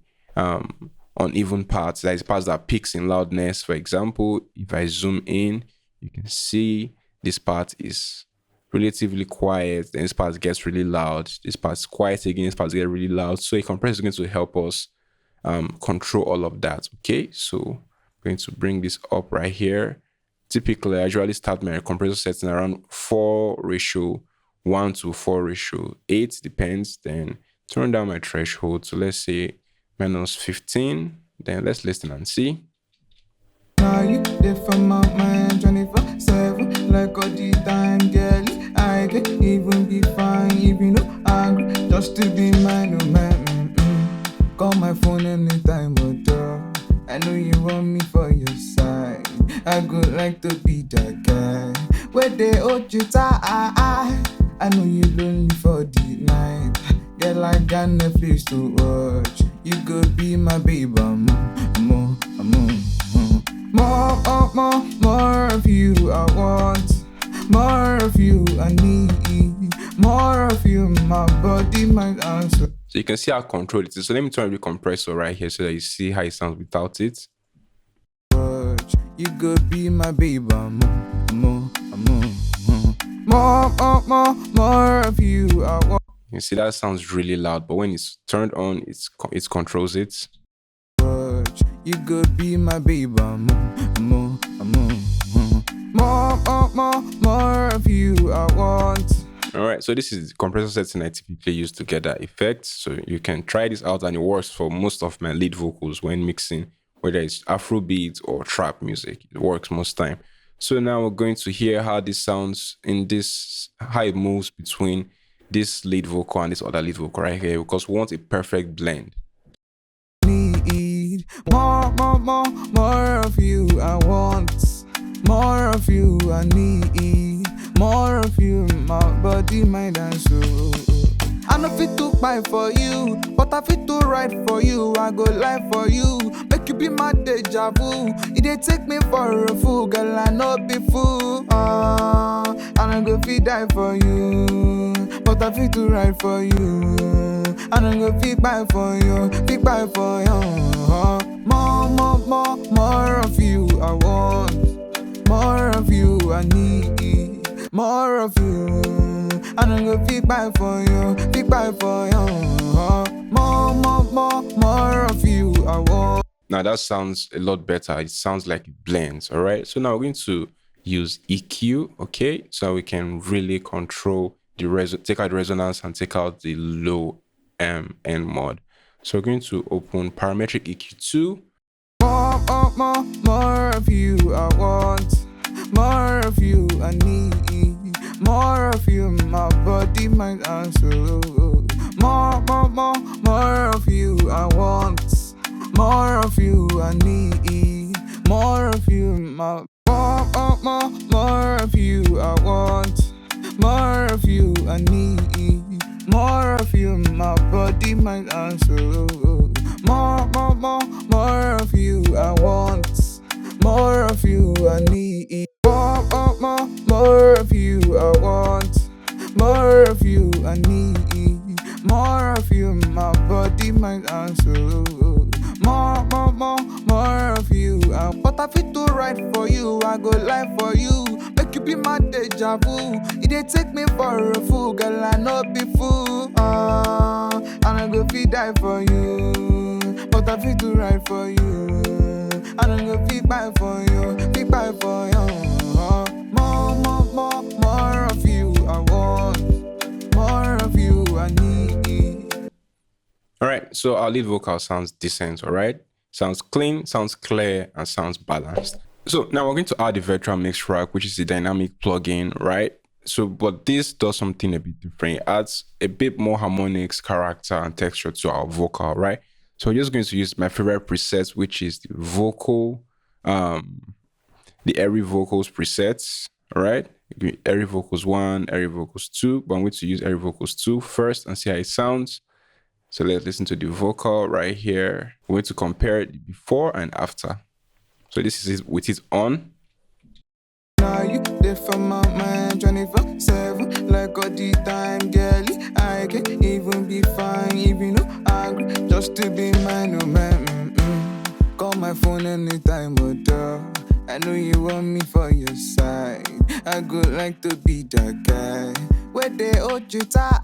uneven parts. That is parts that peaks in loudness. For example, if I zoom in, you can see this part is relatively quiet, then this part gets really loud. This part's quiet again, this part gets really loud. So a compressor is going to help us control all of that. Okay, so I'm going to bring this up right here. Typically, I usually start my compressor setting around 4:1 to 4:8, depends. Then turn down my threshold to, let's say, -15. Then let's listen and see. Now you there for my mind 24/7, like all the time, girlie. I can even be fine, even though I'm just to be mine. Oh man, call my phone anytime, oh dog. I know you want me for your side. I would like to be that guy where they hold you tight. I know you lonely for the night. Girl, I got Netflix to watch. You could be my baby, more of you I want. More of you I need. More of you, my body, mind, and soul. So you can see how controlled it is. So let me turn on the compressor right here so that you see how it sounds without it. You could be my baby, more of you I want. You can see that sounds really loud, but when it's turned on, it controls it. You could be my baby, more of you I want. All right, so this is the compressor setting I typically use to get that effect. So you can try this out, and it works for most of my lead vocals when mixing, whether it's afrobeat or trap music. It works most time. So now we're going to hear how this sounds in this, how it moves between this lead vocal and this other lead vocal right here, because we want a perfect blend. Need more of you I want. More of you I need. More of you, my body, mind, and soul. I know fit to buy for you, but I fit to ride for you. I go live for you, make you be my deja vu. It dey take me for a fool, girl, I know be fool. I don't go fit die for you, but I fit to ride for you. I don't go fit buy for you, fit buy for you. More of you I want. More of you I need. More of you. I don't go fit buy for you, fit buy for you. More of you I want. Now that sounds a lot better. It sounds like it blends. All right. So now we're going to use EQ. Okay. So we can really control the take out the resonance and take out the low end mod. So we're going to open parametric EQ2. More of you I want. More of you I need. More of you, my body, mind, and soul. More of you, I want. More of you, I need. More of you, more of you, I want. More of you, I need. More of you, my body, mind, and soul. More of you, I want. More of you, I need. More of you, I want. More of you, I need. More of you, my body, mind, and soul. More of you. What I fit to write for you, I go live for you. Make you be my deja vu. It dey take me for a fool, girl. I no be fool. And I go fit die for you. What I fit to write for you. I don't go fit buy for you, fit buy for you. More of you, I want. More of you, I need. All right, so our lead vocal sounds decent, all right? Sounds clean, sounds clear, and sounds balanced. So now we're going to add the virtual mix rack, which is the dynamic plugin, right? So, but this does something a bit different. It adds a bit more harmonics, character, and texture to our vocal, right? So we're just going to use my favorite presets, which is the vocal, the airy vocals presets, all right? Airy vocals 1, airy vocals 2, but I'm going to use airy vocals 2 first and see how it sounds. So let's listen to the vocal right here. We're going to compare it before and after. So this is it with it on. Now you there for my mind 24/7, like all the time, girlie. I can even be fine, even though I agree, just to be mine, oh man. Call my phone anytime, but I know you want me for your side. I go like to be that guy. Where they hold you tight,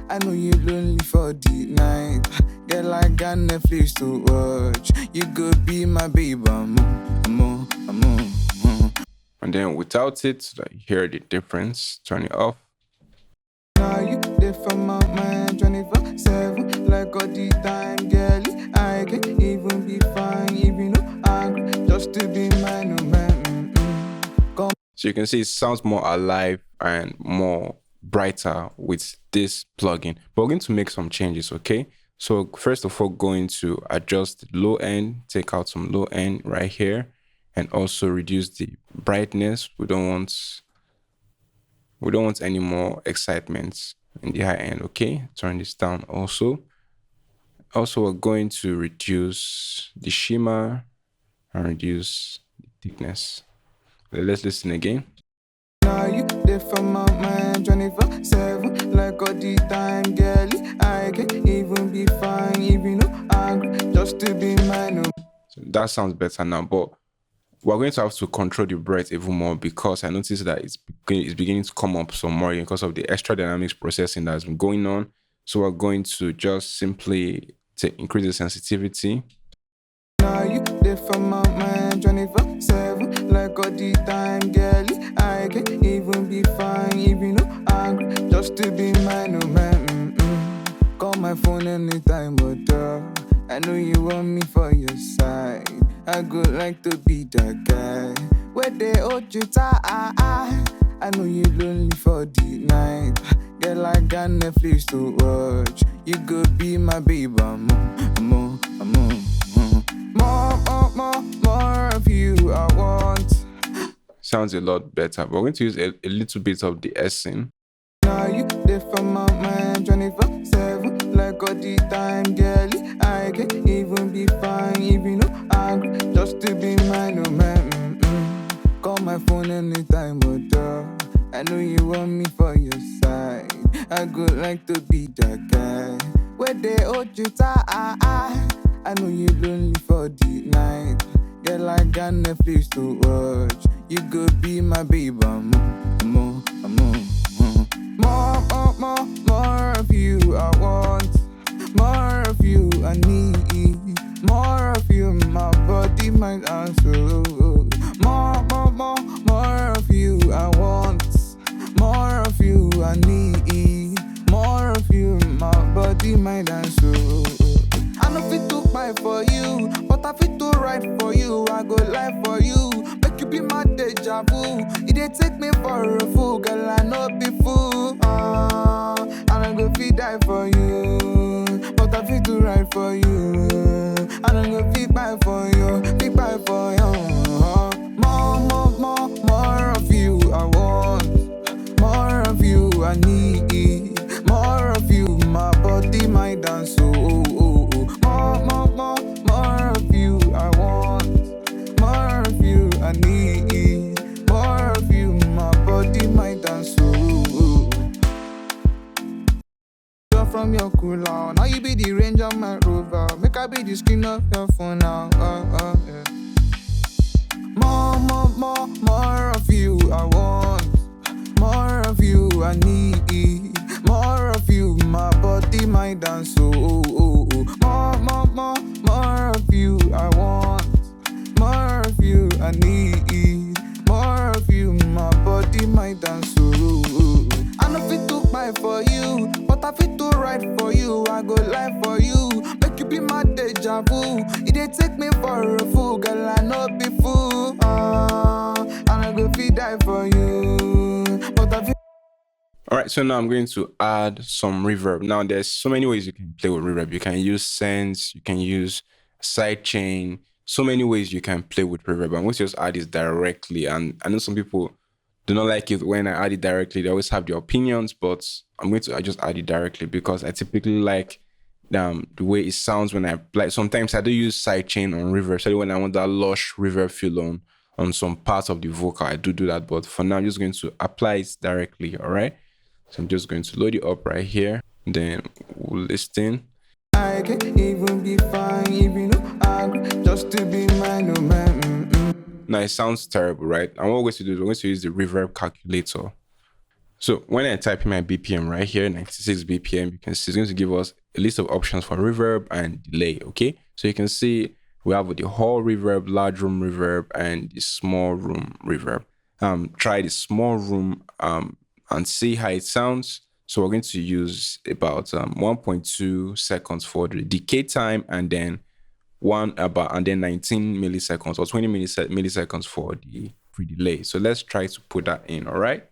I know you lonely for the night. Girl, I got Netflix to watch. You could be my baby, I'm And then without it, like hear the difference. Turn it off. Now you there for my mind 24/7, like all the time, girlie. I can even be fine, even though I agree, just to be mine, oh man. So you can see it sounds more alive and more brighter with this plugin. But we're going to make some changes, okay? So first of all, going to adjust the low end, take out some low end right here, and also reduce the brightness. We don't want any more excitement in the high end, okay? Turn this down also. Also, we're going to reduce the shimmer and reduce the thickness. Let's listen again. Now you there for my mind 24/7, like all the time, girlie. I can even be fine, even though I agree, just to be mine. So that sounds better now, but we're going to have to control the breath even more because I noticed that it's beginning to come up some more because of the extra dynamics processing that's been going on. So we're going to just simply increase the sensitivity. Now you there for my mind 24/7, like all the time, girlie. I can even be fine, even though I agree, just to be mine, oh man. Call my phone anytime, but I know you want me for your side. I go like to be that guy. Where they hold you tight, I know you lonely for the night. Girl, I got Netflix to watch. You could be my baby, more of you, I want. Sounds a lot better, but we're going to use a little bit of the essing. Now you there for my mind 24/7, like all the time, girlie. I can even be fine, even though I agree, just to be mine, oh man. Call my phone anytime, but I know you want me for your side. I go like to be that guy. Where they hold you tight, I know you lonely for the night. Girl, I got Netflix to watch. You could be my baby, more of you, I want. More of you, I need. More of you, my body, mind, and soul. More of you, I want. More of you, I need. More of you, my body, mind, and soul. I know fit to buy for you, but I fit to write for you. I go live for you. Make you be be my deja vu. You dey take me for a fool, girl, I no be fool. And I go fit die for you, but I fit to ride for you. And I go fit buy for you, fit buy for you. More of you I want, more of you I need, more of you, my body, mind and soul. More of you I want, more of you I need, more of you, my body, mind and soul. From your cooler, now you be the range of my rover. Make I be the screen of your phone now. Yeah. More of you I want, more of you I need, more of you, my body, mind and soul. More of you I want, more of you I need, more of you, my body, mind and soul. I know fit to buy for you, but I fit to ride for you. I go lie for you, make you be my deja vu. You dey take me for a fool, girl, I no be fool. And I go fit die for you, but I fit. All right, so now I'm going to add some reverb. Now, there's so many ways you can play with reverb. You can use sense, you can use sidechain, so many ways you can play with reverb. I'm going to just add this directly. And I know some people do not like it when I add it directly. They always have their opinions, but I'm going to just add it directly because I typically like the way it sounds when I play. Sometimes I do use sidechain on reverb, especially when I want that lush reverb feel on some parts of the vocal. I do that, but for now, I'm just going to apply it directly, all right? So I'm just going to load it up right here. Then we'll listen. I can even be fine, even though I'm just to be mine, oh man. Now it sounds terrible, right? And what we're going to do is we're going to use the reverb calculator. So when I type in my BPM right here, 96 BPM, you can see it's going to give us a list of options for reverb and delay, okay? So you can see we have the hall reverb, large room reverb, and the small room reverb. Try the small room and see how it sounds. So we're going to use about 1.2 seconds for the decay time, and then 19 milliseconds or 20 milliseconds for the pre-delay. So let's try to put that in, all right?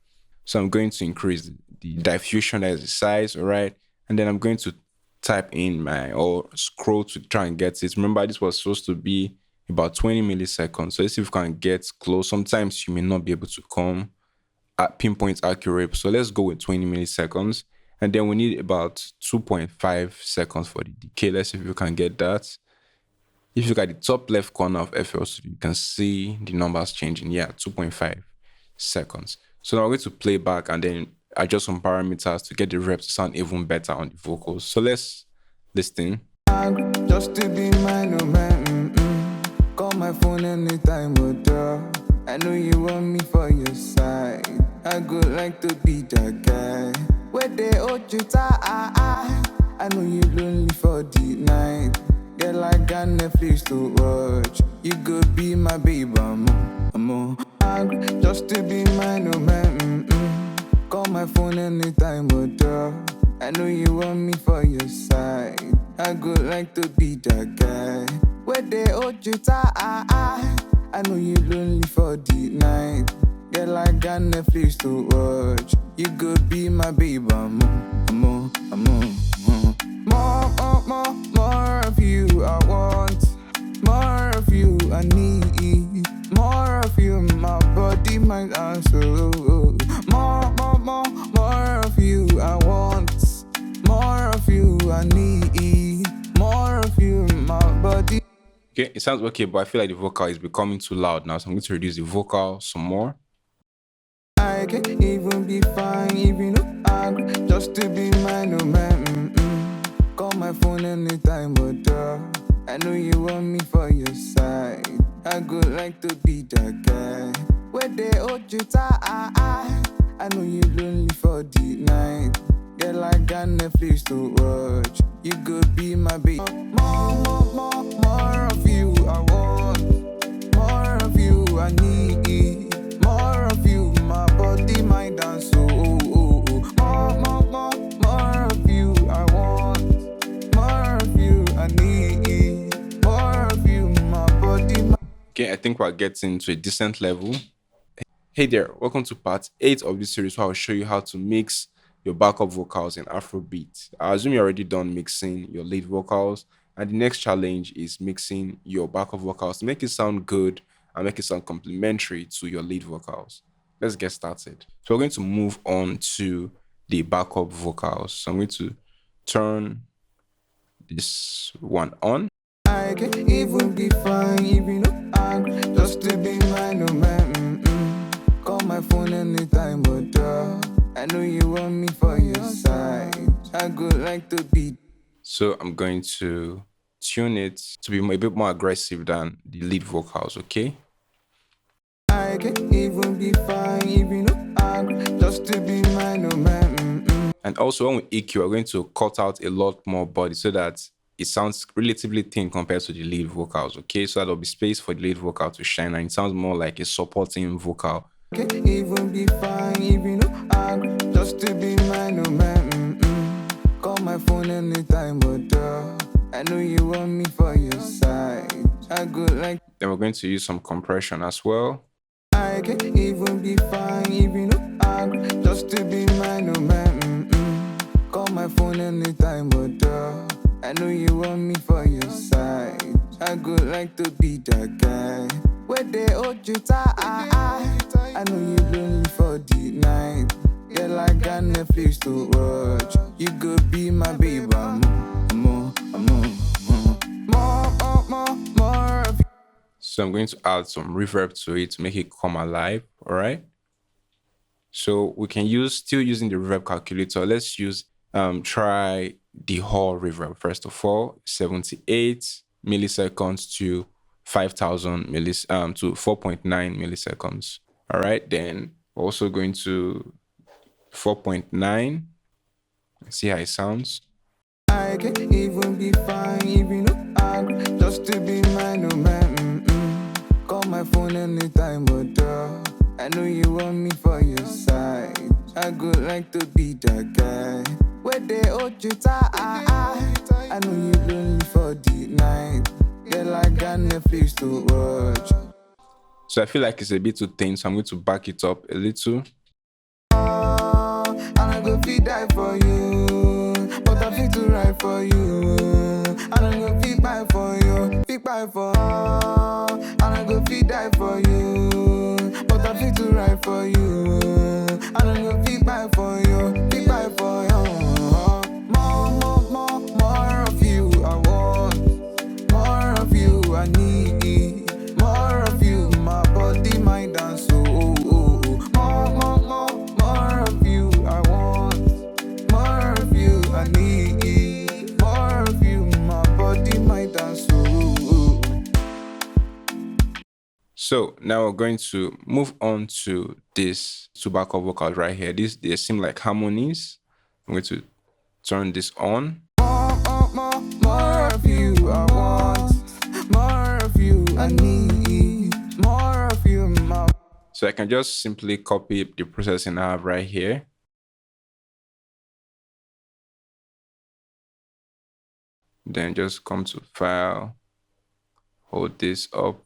So I'm going to increase the diffusion as the size, all right? And then I'm going to type in or scroll to try and get it. Remember, this was supposed to be about 20 milliseconds. So let's see if we can get close. Sometimes you may not be able to come at pinpoint accurate. So let's go with 20 milliseconds. And then we need about 2.5 seconds for the decay. Let's see if we can get that. If you look at the top left corner of FL Studio, you can see the numbers changing. Yeah, 2.5 seconds. So now we're going to play back and then adjust some parameters to get the reverb to sound even better on the vocals. So let's listen. Just to be mine, oh man. Call my phone anytime, oh I know you want me for your side. I go like to be that guy. Where they hold you tight. I know you lonely for the night. Girl, I got Netflix to watch. You could be my baby, I'm just to be mine, oh man. Call my phone anytime, oh I know you want me for your side. I go like to be that guy. Where they hold you tight. I know you lonely for the night. Girl, I got Netflix to watch. You could be my baby, more of you I want, more of you I need, more of you, my body, mind and soul. More of you I want, more of you I need, more of you, my body. Okay, it sounds okay, but I feel like the vocal is becoming too loud now. So I'm going to reduce the vocal some more. I can even be fine, even though I'm just to be mine, oh man. Call my phone anytime, but I know you want me for your side. I go like to be that guy. Where they hold you tight. I know you lonely for the night. Girl, I got Netflix to watch. You could be my baby. More of you I want, more of you I need, more of you, my body, mind and soul. More of you I want, more of you I need, more of you, my body. Okay, I think we're getting to a decent level. Hey there, welcome to part 8 of this series where I'll show you how to mix your backup vocals in Afrobeat. I assume you're already done mixing your lead vocals, and the next challenge is mixing your backup vocals to make it sound good and make it sound complementary to your lead vocals. Let's get started. So we're going to move on to the backup vocals. So I'm going to turn this one on. I can even be fine if you know I'm just to be mine, oh man. Call my phone anytime, but I know you want me for your side. I go like to be. So I'm going to tune it to be a bit more aggressive than the lead vocals, okay? I can even be fine if you know I'm just to be mine, oh man. And also when we EQ, we're going to cut out a lot more body so that it sounds relatively thin compared to the lead vocals, okay? So that there'll be space for the lead vocal to shine and it sounds more like a supporting vocal. I can even be fine if you know I'm just to be mine, oh man. Call my phone anytime, but I know you want me for your side. I go like. Then we're going to use some compression as well. I can even be fine if you know I'm just to be mine, oh man. Call my phone anytime, but I know you want me for your side. I go like to be that guy. Where they hold you tight, I know you lonely for the night. Yeah, like I Netflix to watch. You go be my baby, more of you. So I'm going to add some reverb to it to make it come alive, all right? So we can still using the reverb calculator. Let's try the whole reverb first of all, 78 milliseconds to 5,000 to 4.9 milliseconds. All right, then we're also going to 4.9. See how it sounds. I can even be fine if you know I'm just to be mine, oh man. Call my phone anytime, but I know you want me for your side. I go like to be that guy. Where they hold you tight, I know you lonely for the night. Yeah, like I Netflix to watch. So I feel like it's a bit too thin, so I'm going to back it up a little. And I go feed die for you, but I feel to ride for you. And I go feed buy for you, feed buy for. And I go feed die for you, but I feel to ride for you. And I go feed buy for you, feed buy for you. More of you I want, more of you I need, more of you, my body, mind and soul. More of you I want, more of you I need, more of you, my body, mind and soul. So now we're going to move on to this two backup vocals right here. They seem like harmonies. I'm going to turn this on. More of you I want, more of you I need, more of you, my. So I can just simply copy the processing I have right here. Then just come to File, hold this up,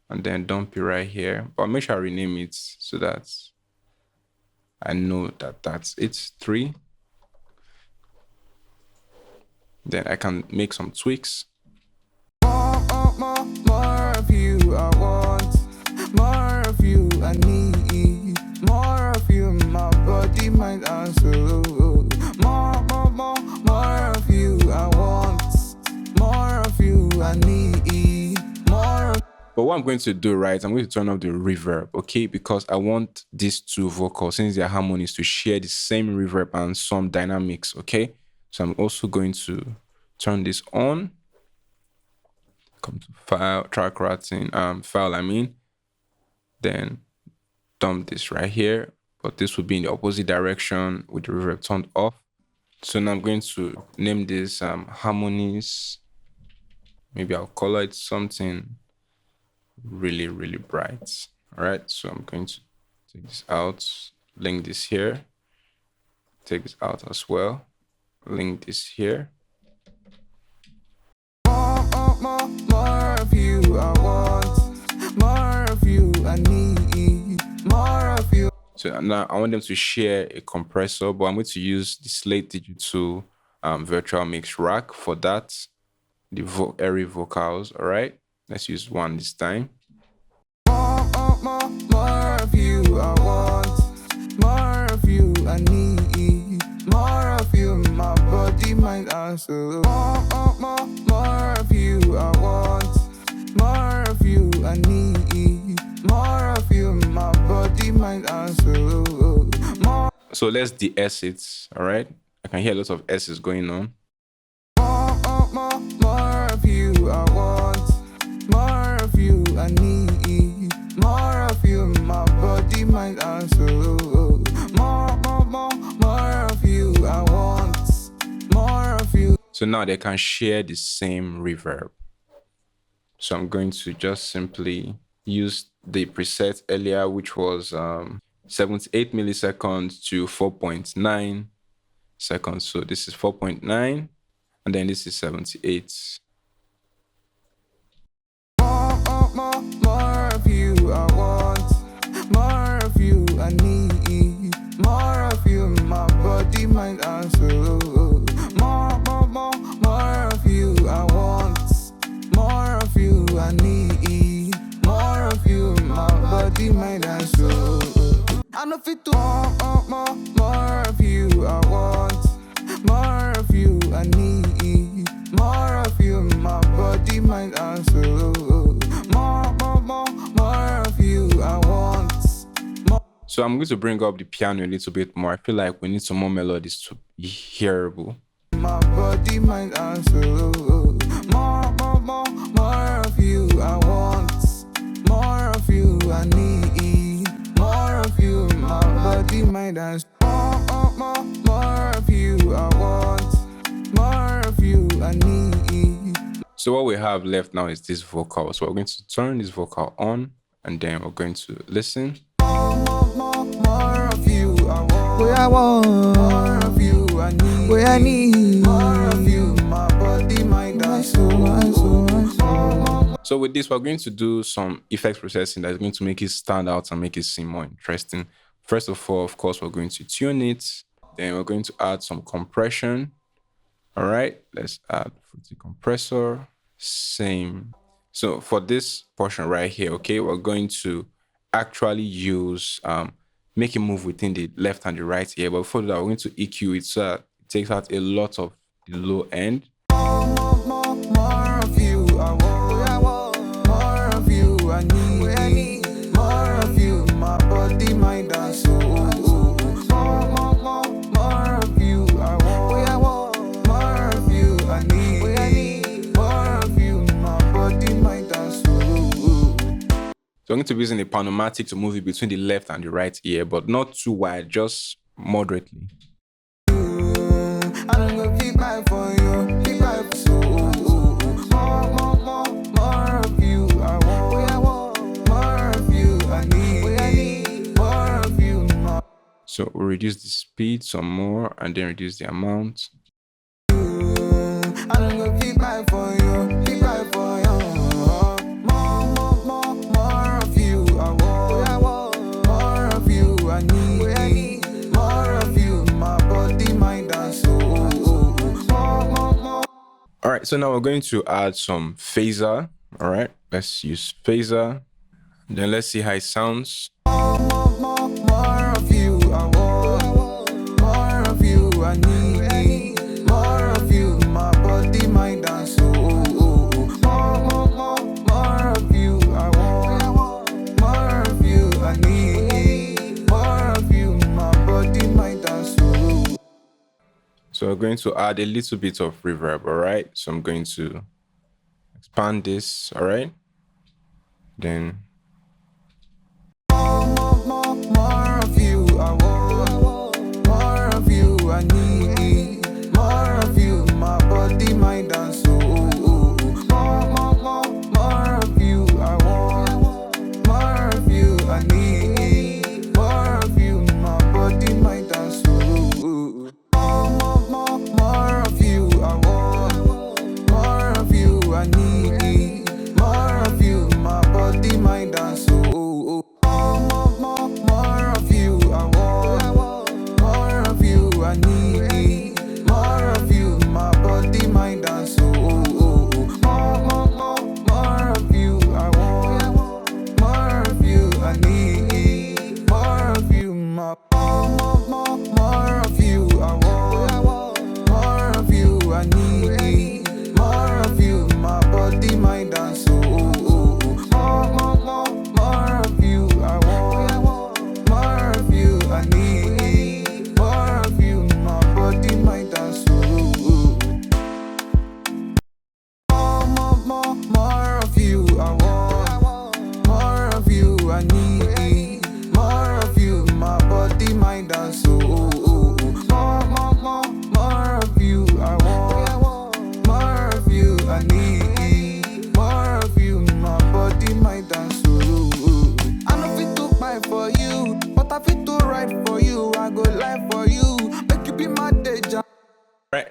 and then dump it right here. But make sure I rename it so that I know that that's it, 3. Then I can make some tweaks. More of you I want, more of you I need, more of you, my body, mind and soul. More of you I want, more of you I need, more of. But what I'm going to do, right, I'm going to turn off the reverb, okay? Because I want these two vocals, since they're harmonies, to share the same reverb and some dynamics, okay? So I'm also going to turn this on. Come to File, track routing, File, then dump this right here. But this will be in the opposite direction with the reverb turned off. So now I'm going to name this harmonies. Maybe I'll color it something really, really bright. All right, so I'm going to take this out, link this here, take this out as well, link this here. More of you I want, More of you, I need more of you. So now I want them to share a compressor, but I'm going to use the Slate Digital virtual mix rack for that. The airy vocals. All right, let's use one this time. More of you, I want. More of you, I need. More of you, my body, mind, and soul. More of you, I want. More of you, I need. More of you, my body, mind, and soul. So let's de-S it. All right, I can hear a lot of S's going on. More of you, I want. More of you, I need. More of you, my body, mind, and soul. More of you, I want. More of you. So now they can share the same reverb. So I'm going to just simply use the preset earlier, which was 78 milliseconds to 4.9 seconds. So this is 4.9, and then this is 78. More of you, I want. More of you, I need. More of you, my body, mind, and soul. More of you, I want. More of you, I need. More of you, my body, mind, and soul. I know fit to more of you, I want. More of you, I need. More of you, my body, mind, and soul. More of you, I want. So I'm going to bring up the piano a little bit more. I feel like we need some more melodies to be hearable. My body, mind, and soul. More of you, I want. More of you, I need. More of you, my body, mind, and soul. More of you, I want. More of you, I need. So what we have left now is this vocal. So we're going to turn this vocal on, and then we're going to listen. More of you, I want. Where I want, More of you, I need. where I need. More of you, my body, mind, and soul. So with this, we're going to do some effects processing that's going to make it stand out and make it seem more interesting. First of all, of course, we're going to tune it. Then we're going to add some compression. All right, let's add the compressor. Same. So for this portion right here, okay, we're going to actually use make it move within the left and the right ear. But before that, we're going to EQ it so that it takes out a lot of the low end. More of you, I want. More of you, I need. More of you, my body, mind, and soul. More of you, I want. More of you, I need. More of you, my body, mind, and soul. So I'm going to be using a panomatic to move it between the left and the right ear, but not too wide, just moderately. I don't go keep my for you, keep my for more of you, I want. More of you, I need. More of you, more. So we'll reduce the speed some more and then reduce the amount. I don't go keep my for you, keep my for you. More of you, I want. More of you, I need. More of you, my body, mind, and soul. All right, so now we're going to add some phaser. All right, let's use phaser. Then let's see how it sounds. More of you, I want. More of you, I need. More of you, my body, mind, and soul. More of you, I want. More of you, I need. More of you, my body, mind, and soul. So we're going to add a little bit of reverb. All right, so I'm going to expand this. All right, then More of you, I want. More of you, I need. More of you, my body, mind, and soul. More of you, I want. More of you, I need. More of you, my body, mind, and soul. More of you, I want. More of you, I need. More of you, my body, mind.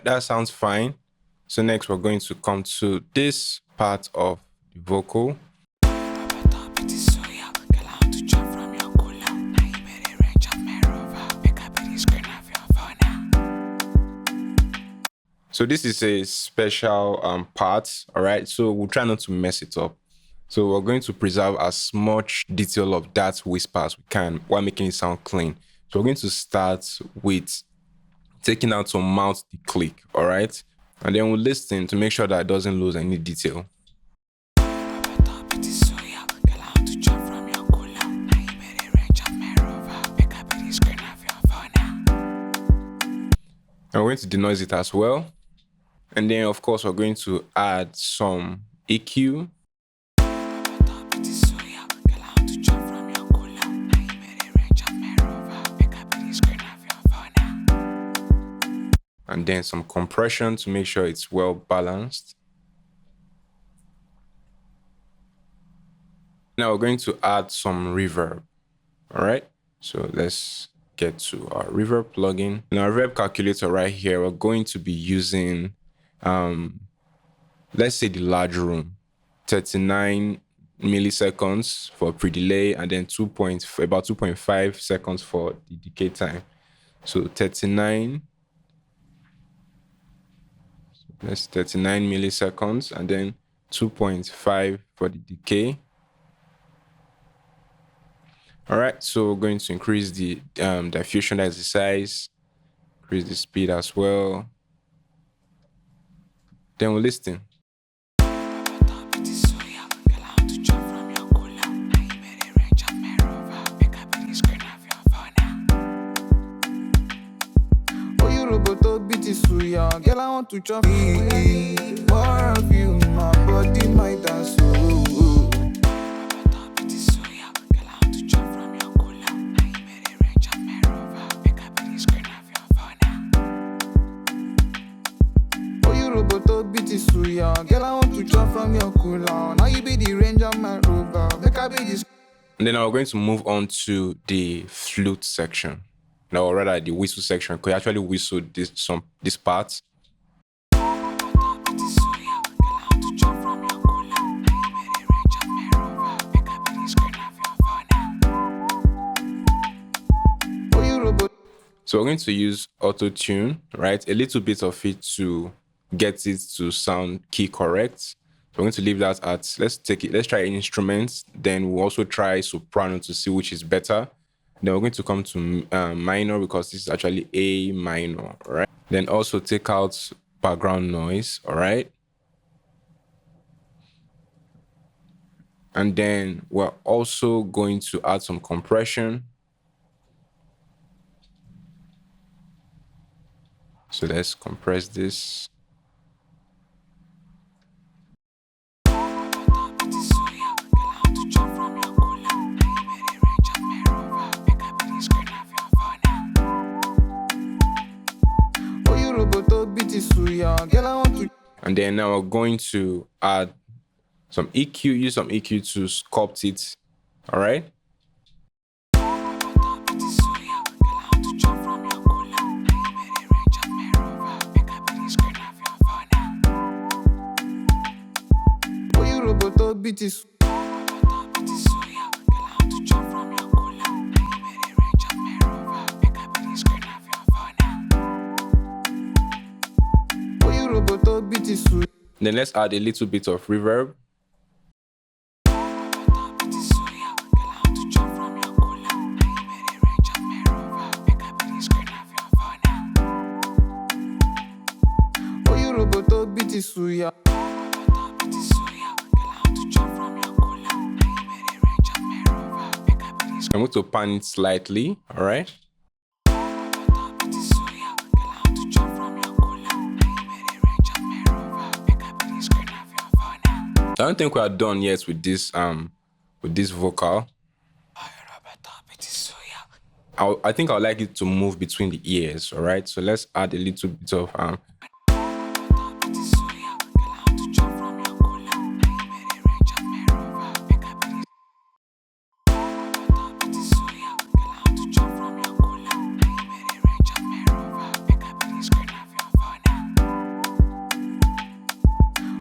that sounds fine. So next we're going to come to this part of the vocal. So this is a special part, all right? So we'll try not to mess it up. So we're going to preserve as much detail of that whisper as we can while making it sound clean. So we're going to start with taking out some mouth click, all right? And then we'll listen to make sure that it doesn't lose any detail. And we're going to denoise it as well. And then, of course, we're going to add some EQ. And then some compression to make sure it's well balanced. Now we're going to add some reverb. All right. So let's get to our reverb plugin. In our reverb calculator right here, we're going to be using, let's say the large room, 39 milliseconds for pre-delay, and then about 2.5 seconds for the decay time. So 39 milliseconds, and then 2.5 for the decay. All right, so we're going to increase the diffusion, as the size, increase the speed as well. Then we'll listen. Girl, I want to chop more of you, my body, my dance. Girl, I want to chop from your cooler. Now you be the range of my rover. And then we're going to move on to the flute section. Now, or rather, the whistle section. Could you actually whistle this part? So we're going to use auto-tune, right? A little bit of it to get it to sound key correct. So we're going to leave that at, let's try instruments. Then we'll also try soprano to see which is better. Then we're going to come to minor, because this is actually A minor, right? Then also take out background noise, all right? And then we're also going to add some compression. So let's compress this. And then now we're going to add some EQ, use some EQ to sculpt it, all right? Then let's add a little bit of reverb. I'm going to pan it slightly, all right? I don't think we are done yet with this vocal. I think I would like it to move between the ears, all right? So let's add a little bit of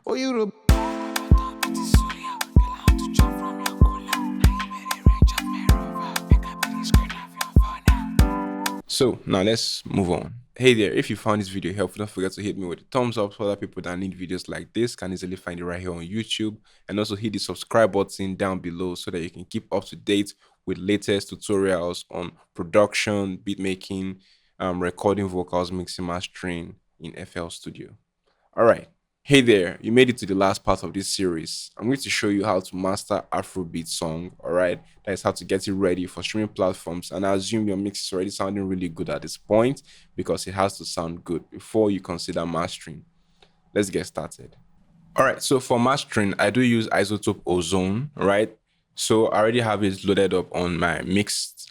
Oh, you the So now let's move on. Hey there, if you found this video helpful, don't forget to hit me with a thumbs up so other people that need videos like this can easily find it right here on YouTube. And also hit the subscribe button down below so that you can keep up to date with latest tutorials on production, beat making, recording vocals, mixing, mastering in FL Studio. All right. Hey there, you made it to the last part of this series. I'm going to show you how to master Afrobeat song. All right. That is how to get it ready for streaming platforms. And I assume your mix is already sounding really good at this point because it has to sound good before you consider mastering. Let's get started. All right, so for mastering, I do use Isotope Ozone, right? So I already have it loaded up on my mixed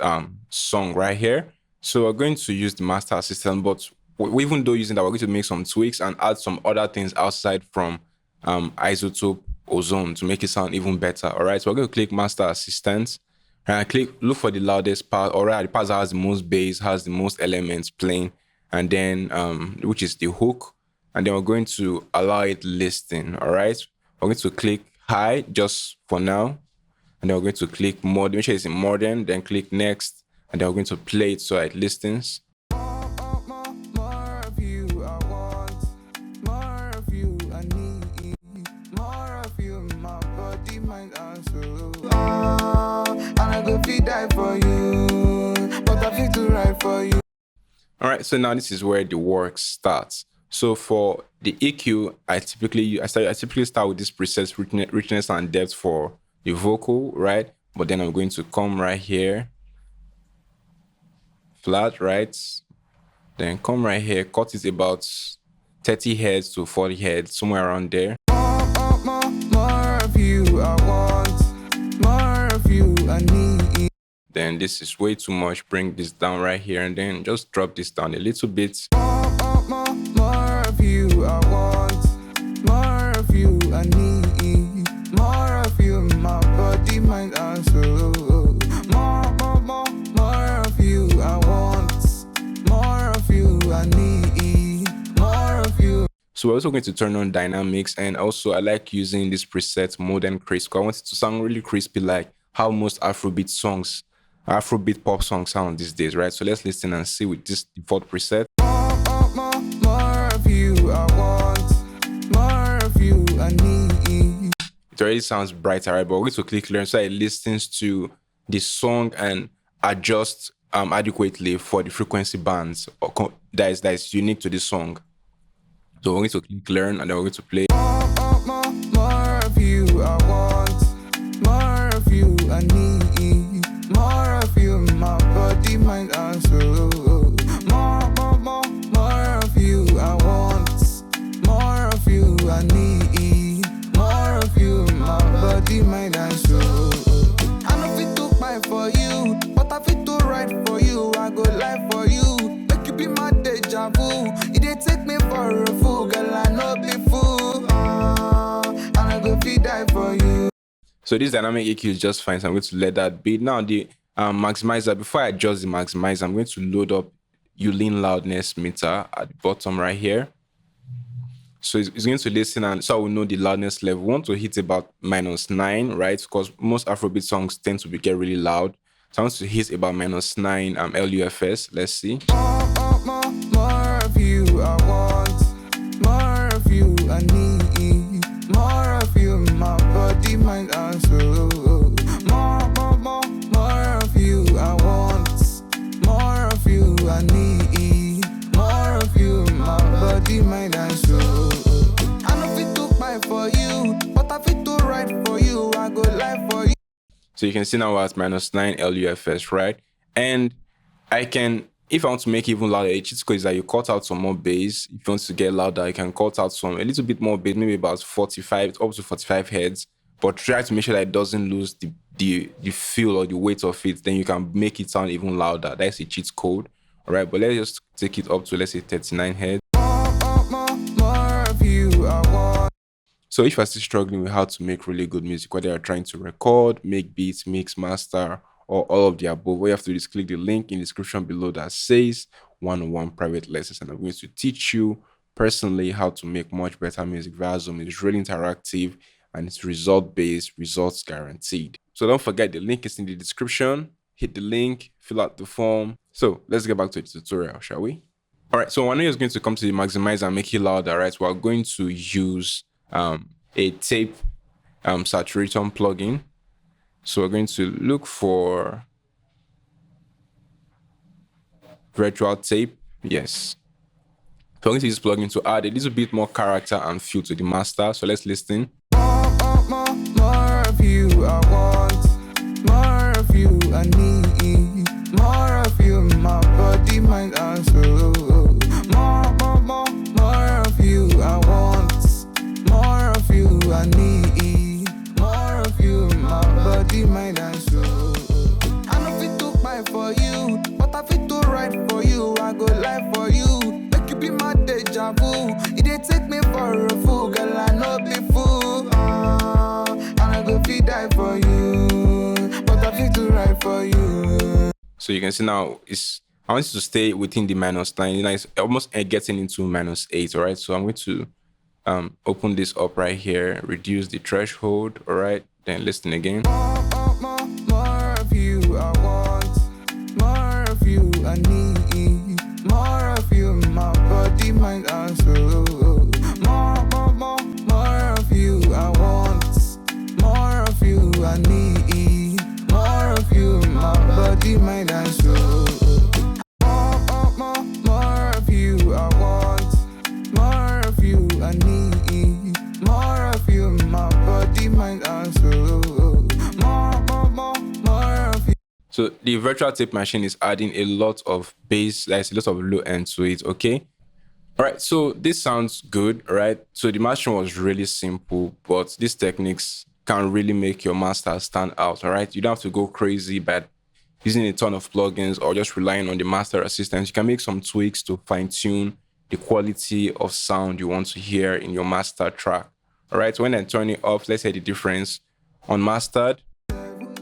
song right here. So we're going to use the master assistant, but even though using that, we're going to make some tweaks and add some other things outside from Isotope Ozone to make it sound even better. All right, so we're going to click master assistant and look for the loudest part. All right, the part that has the most bass, has the most elements playing, and then which is the hook. And then we're going to allow it listing. All right, we're going to click high just for now, and then we're going to click more, make sure it's in modern, then click next, and then we're going to play it so it listens. more of you I want, more of you I need, more of you my body, mind, and soul. And I go feed die for you, but I feel to ride for you. All right, so now this is where the work starts. So for the EQ, I typically start with this preset richness and depth for the vocal, right? But then I'm going to come right here, flat, right? Then come right here, cut it about 30 hertz to 40 hertz, somewhere around there. More of you I want, more of you I need. Then this is way too much. Bring this down right here and then just drop this down a little bit. More of you I want, more of you I need, more of you my body, mind, and soul. More of you I want, more of you I need, more of you. So we're also going to turn on dynamics, and also I like using this preset modern crisp because I want it to sound really crispy like how most Afrobeat songs, Afrobeat pop songs sound these days, right? So let's listen and see with this default preset. More of you I want, more of you I need. It already sounds brighter, right? But we're going to click learn so it listens to the song and adjust adequately for the frequency bands that is unique to the song. So we're going to click learn and then we're going to play. More of you I want, more of you I need, more of you my body, mind, and soul. More of you I want, more of you I need, more of you my body, mind, and soul. I know fit to buy for you, but I fit to write for you. I go live for you, make you be my deja vu. You dey take me for a fool, girl, I know be fool. And I go feed die for you. So this dynamic EQ is just fine. So I'm going to let that be. Now the maximizer, before I adjust the maximizer, I'm going to load up Ulin loudness meter at the bottom right here. So it's going to listen, and so I will know the loudness level. We want to hit about -9, right? Because most Afrobeat songs tend to get really loud. So I want to hit about -9 LUFS. Let's see. More of you I want, more of you I need, more of you my body, mind, and soul. More of you I want, more of you I need, more of you my body, mind, and soul. I know fit to buy for you, but I fit to write for you. I go live for you. So you can see now we're at -9 LUFS, right? And I can, if I want to make it even louder, a cheat code is that you cut out some more bass. If you want to get louder, you can cut out a little bit more bass, maybe about 45, up to 45 hertz. But try to make sure that it doesn't lose the feel or the weight of it. Then you can make it sound even louder. That's a cheat code. All right, but let's just take it up to, let's say, 39 hertz. More of you I want. So if you're still struggling with how to make really good music, whether you're trying to record, make beats, mix, master, or all of the above, what you have to do is click the link in the description below that says 101 private lessons, and I'm going to teach you personally how to make much better music via Zoom. It's really interactive and it's result based, results guaranteed. So don't forget the link is in the description. Hit the link, fill out the form. So let's get back to the tutorial, shall we? All right, so one is going to come to the maximize and make it louder, right? We're going to use a tape saturation plugin. So we're going to look for virtual tape. Yes. So I'm going to use this plugin to add a little bit more character and feel to the master. So let's listen. More of you I want, more of you I need, more of you my body, mind and soul. More of you I want, more of you I need, more of you my body, mind and soul. I know fit to buy for you, but I fit to write for you. I go live for you, make you be my deja vu. It dey take me for a fool, girl. I know be fool. And I go fit die for you, but I fit to write for you. So you can see now I want you to stay within the -9. You know, it's almost getting into -8. All right. So I'm going to open this up right here, reduce the threshold. All right. Then listen again. More of you I want, more of you I need, more of you my body, mind and soul. More of you I want, more of you I need, more of you my body, mind and soul. More of you I want, more of you I need, more of you my body, mind and soul. So the virtual tape machine is adding a lot of bass, there's a lot of low end to it, okay? All right, so this sounds good, right? So the mastering was really simple, but these techniques can really make your master stand out, all right? You don't have to go crazy by using a ton of plugins or just relying on the master assistants. You can make some tweaks to fine tune the quality of sound you want to hear in your master track, all right? So when I turn it off, let's hear the difference. On mastered,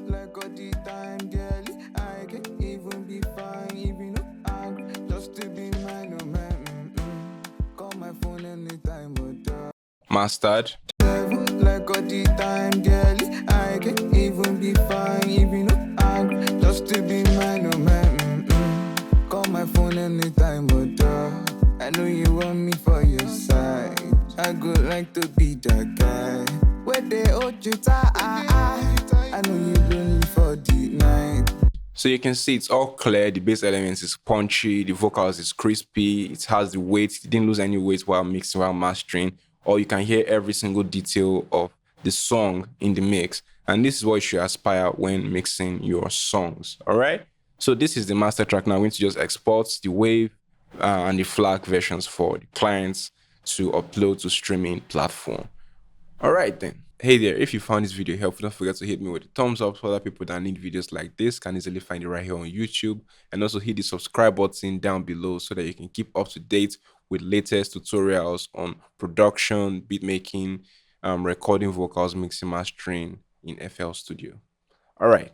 Like all the time, girl, I can even be fine, even though I'm just to be mine, oh man. Call my phone anytime, but mastered, like all the time, girl, I can even be fine, even though I'm just to be mine, oh man. Call my phone anytime, but I know you want me for your side. I would like to be that guy where they hold you tight. I know you lonely for the night. so you can see it's all clear. The bass elements is punchy, the vocals is crispy, it has the weight, it didn't lose any weight while mixing, while mastering, or you can hear every single detail of the song in the mix. And this is what you should aspire when mixing your songs. All right. So this is the master track. Now I'm going to just export the wave and the FLAC versions for the clients to upload to streaming platform. All right then. Hey there, if you found this video helpful, don't forget to hit me with a thumbs up so other people that need videos like this can easily find it right here on YouTube. And also hit the subscribe button down below so that you can keep up to date with latest tutorials on production, beat making, recording vocals, mixing, mastering in FL Studio. All right.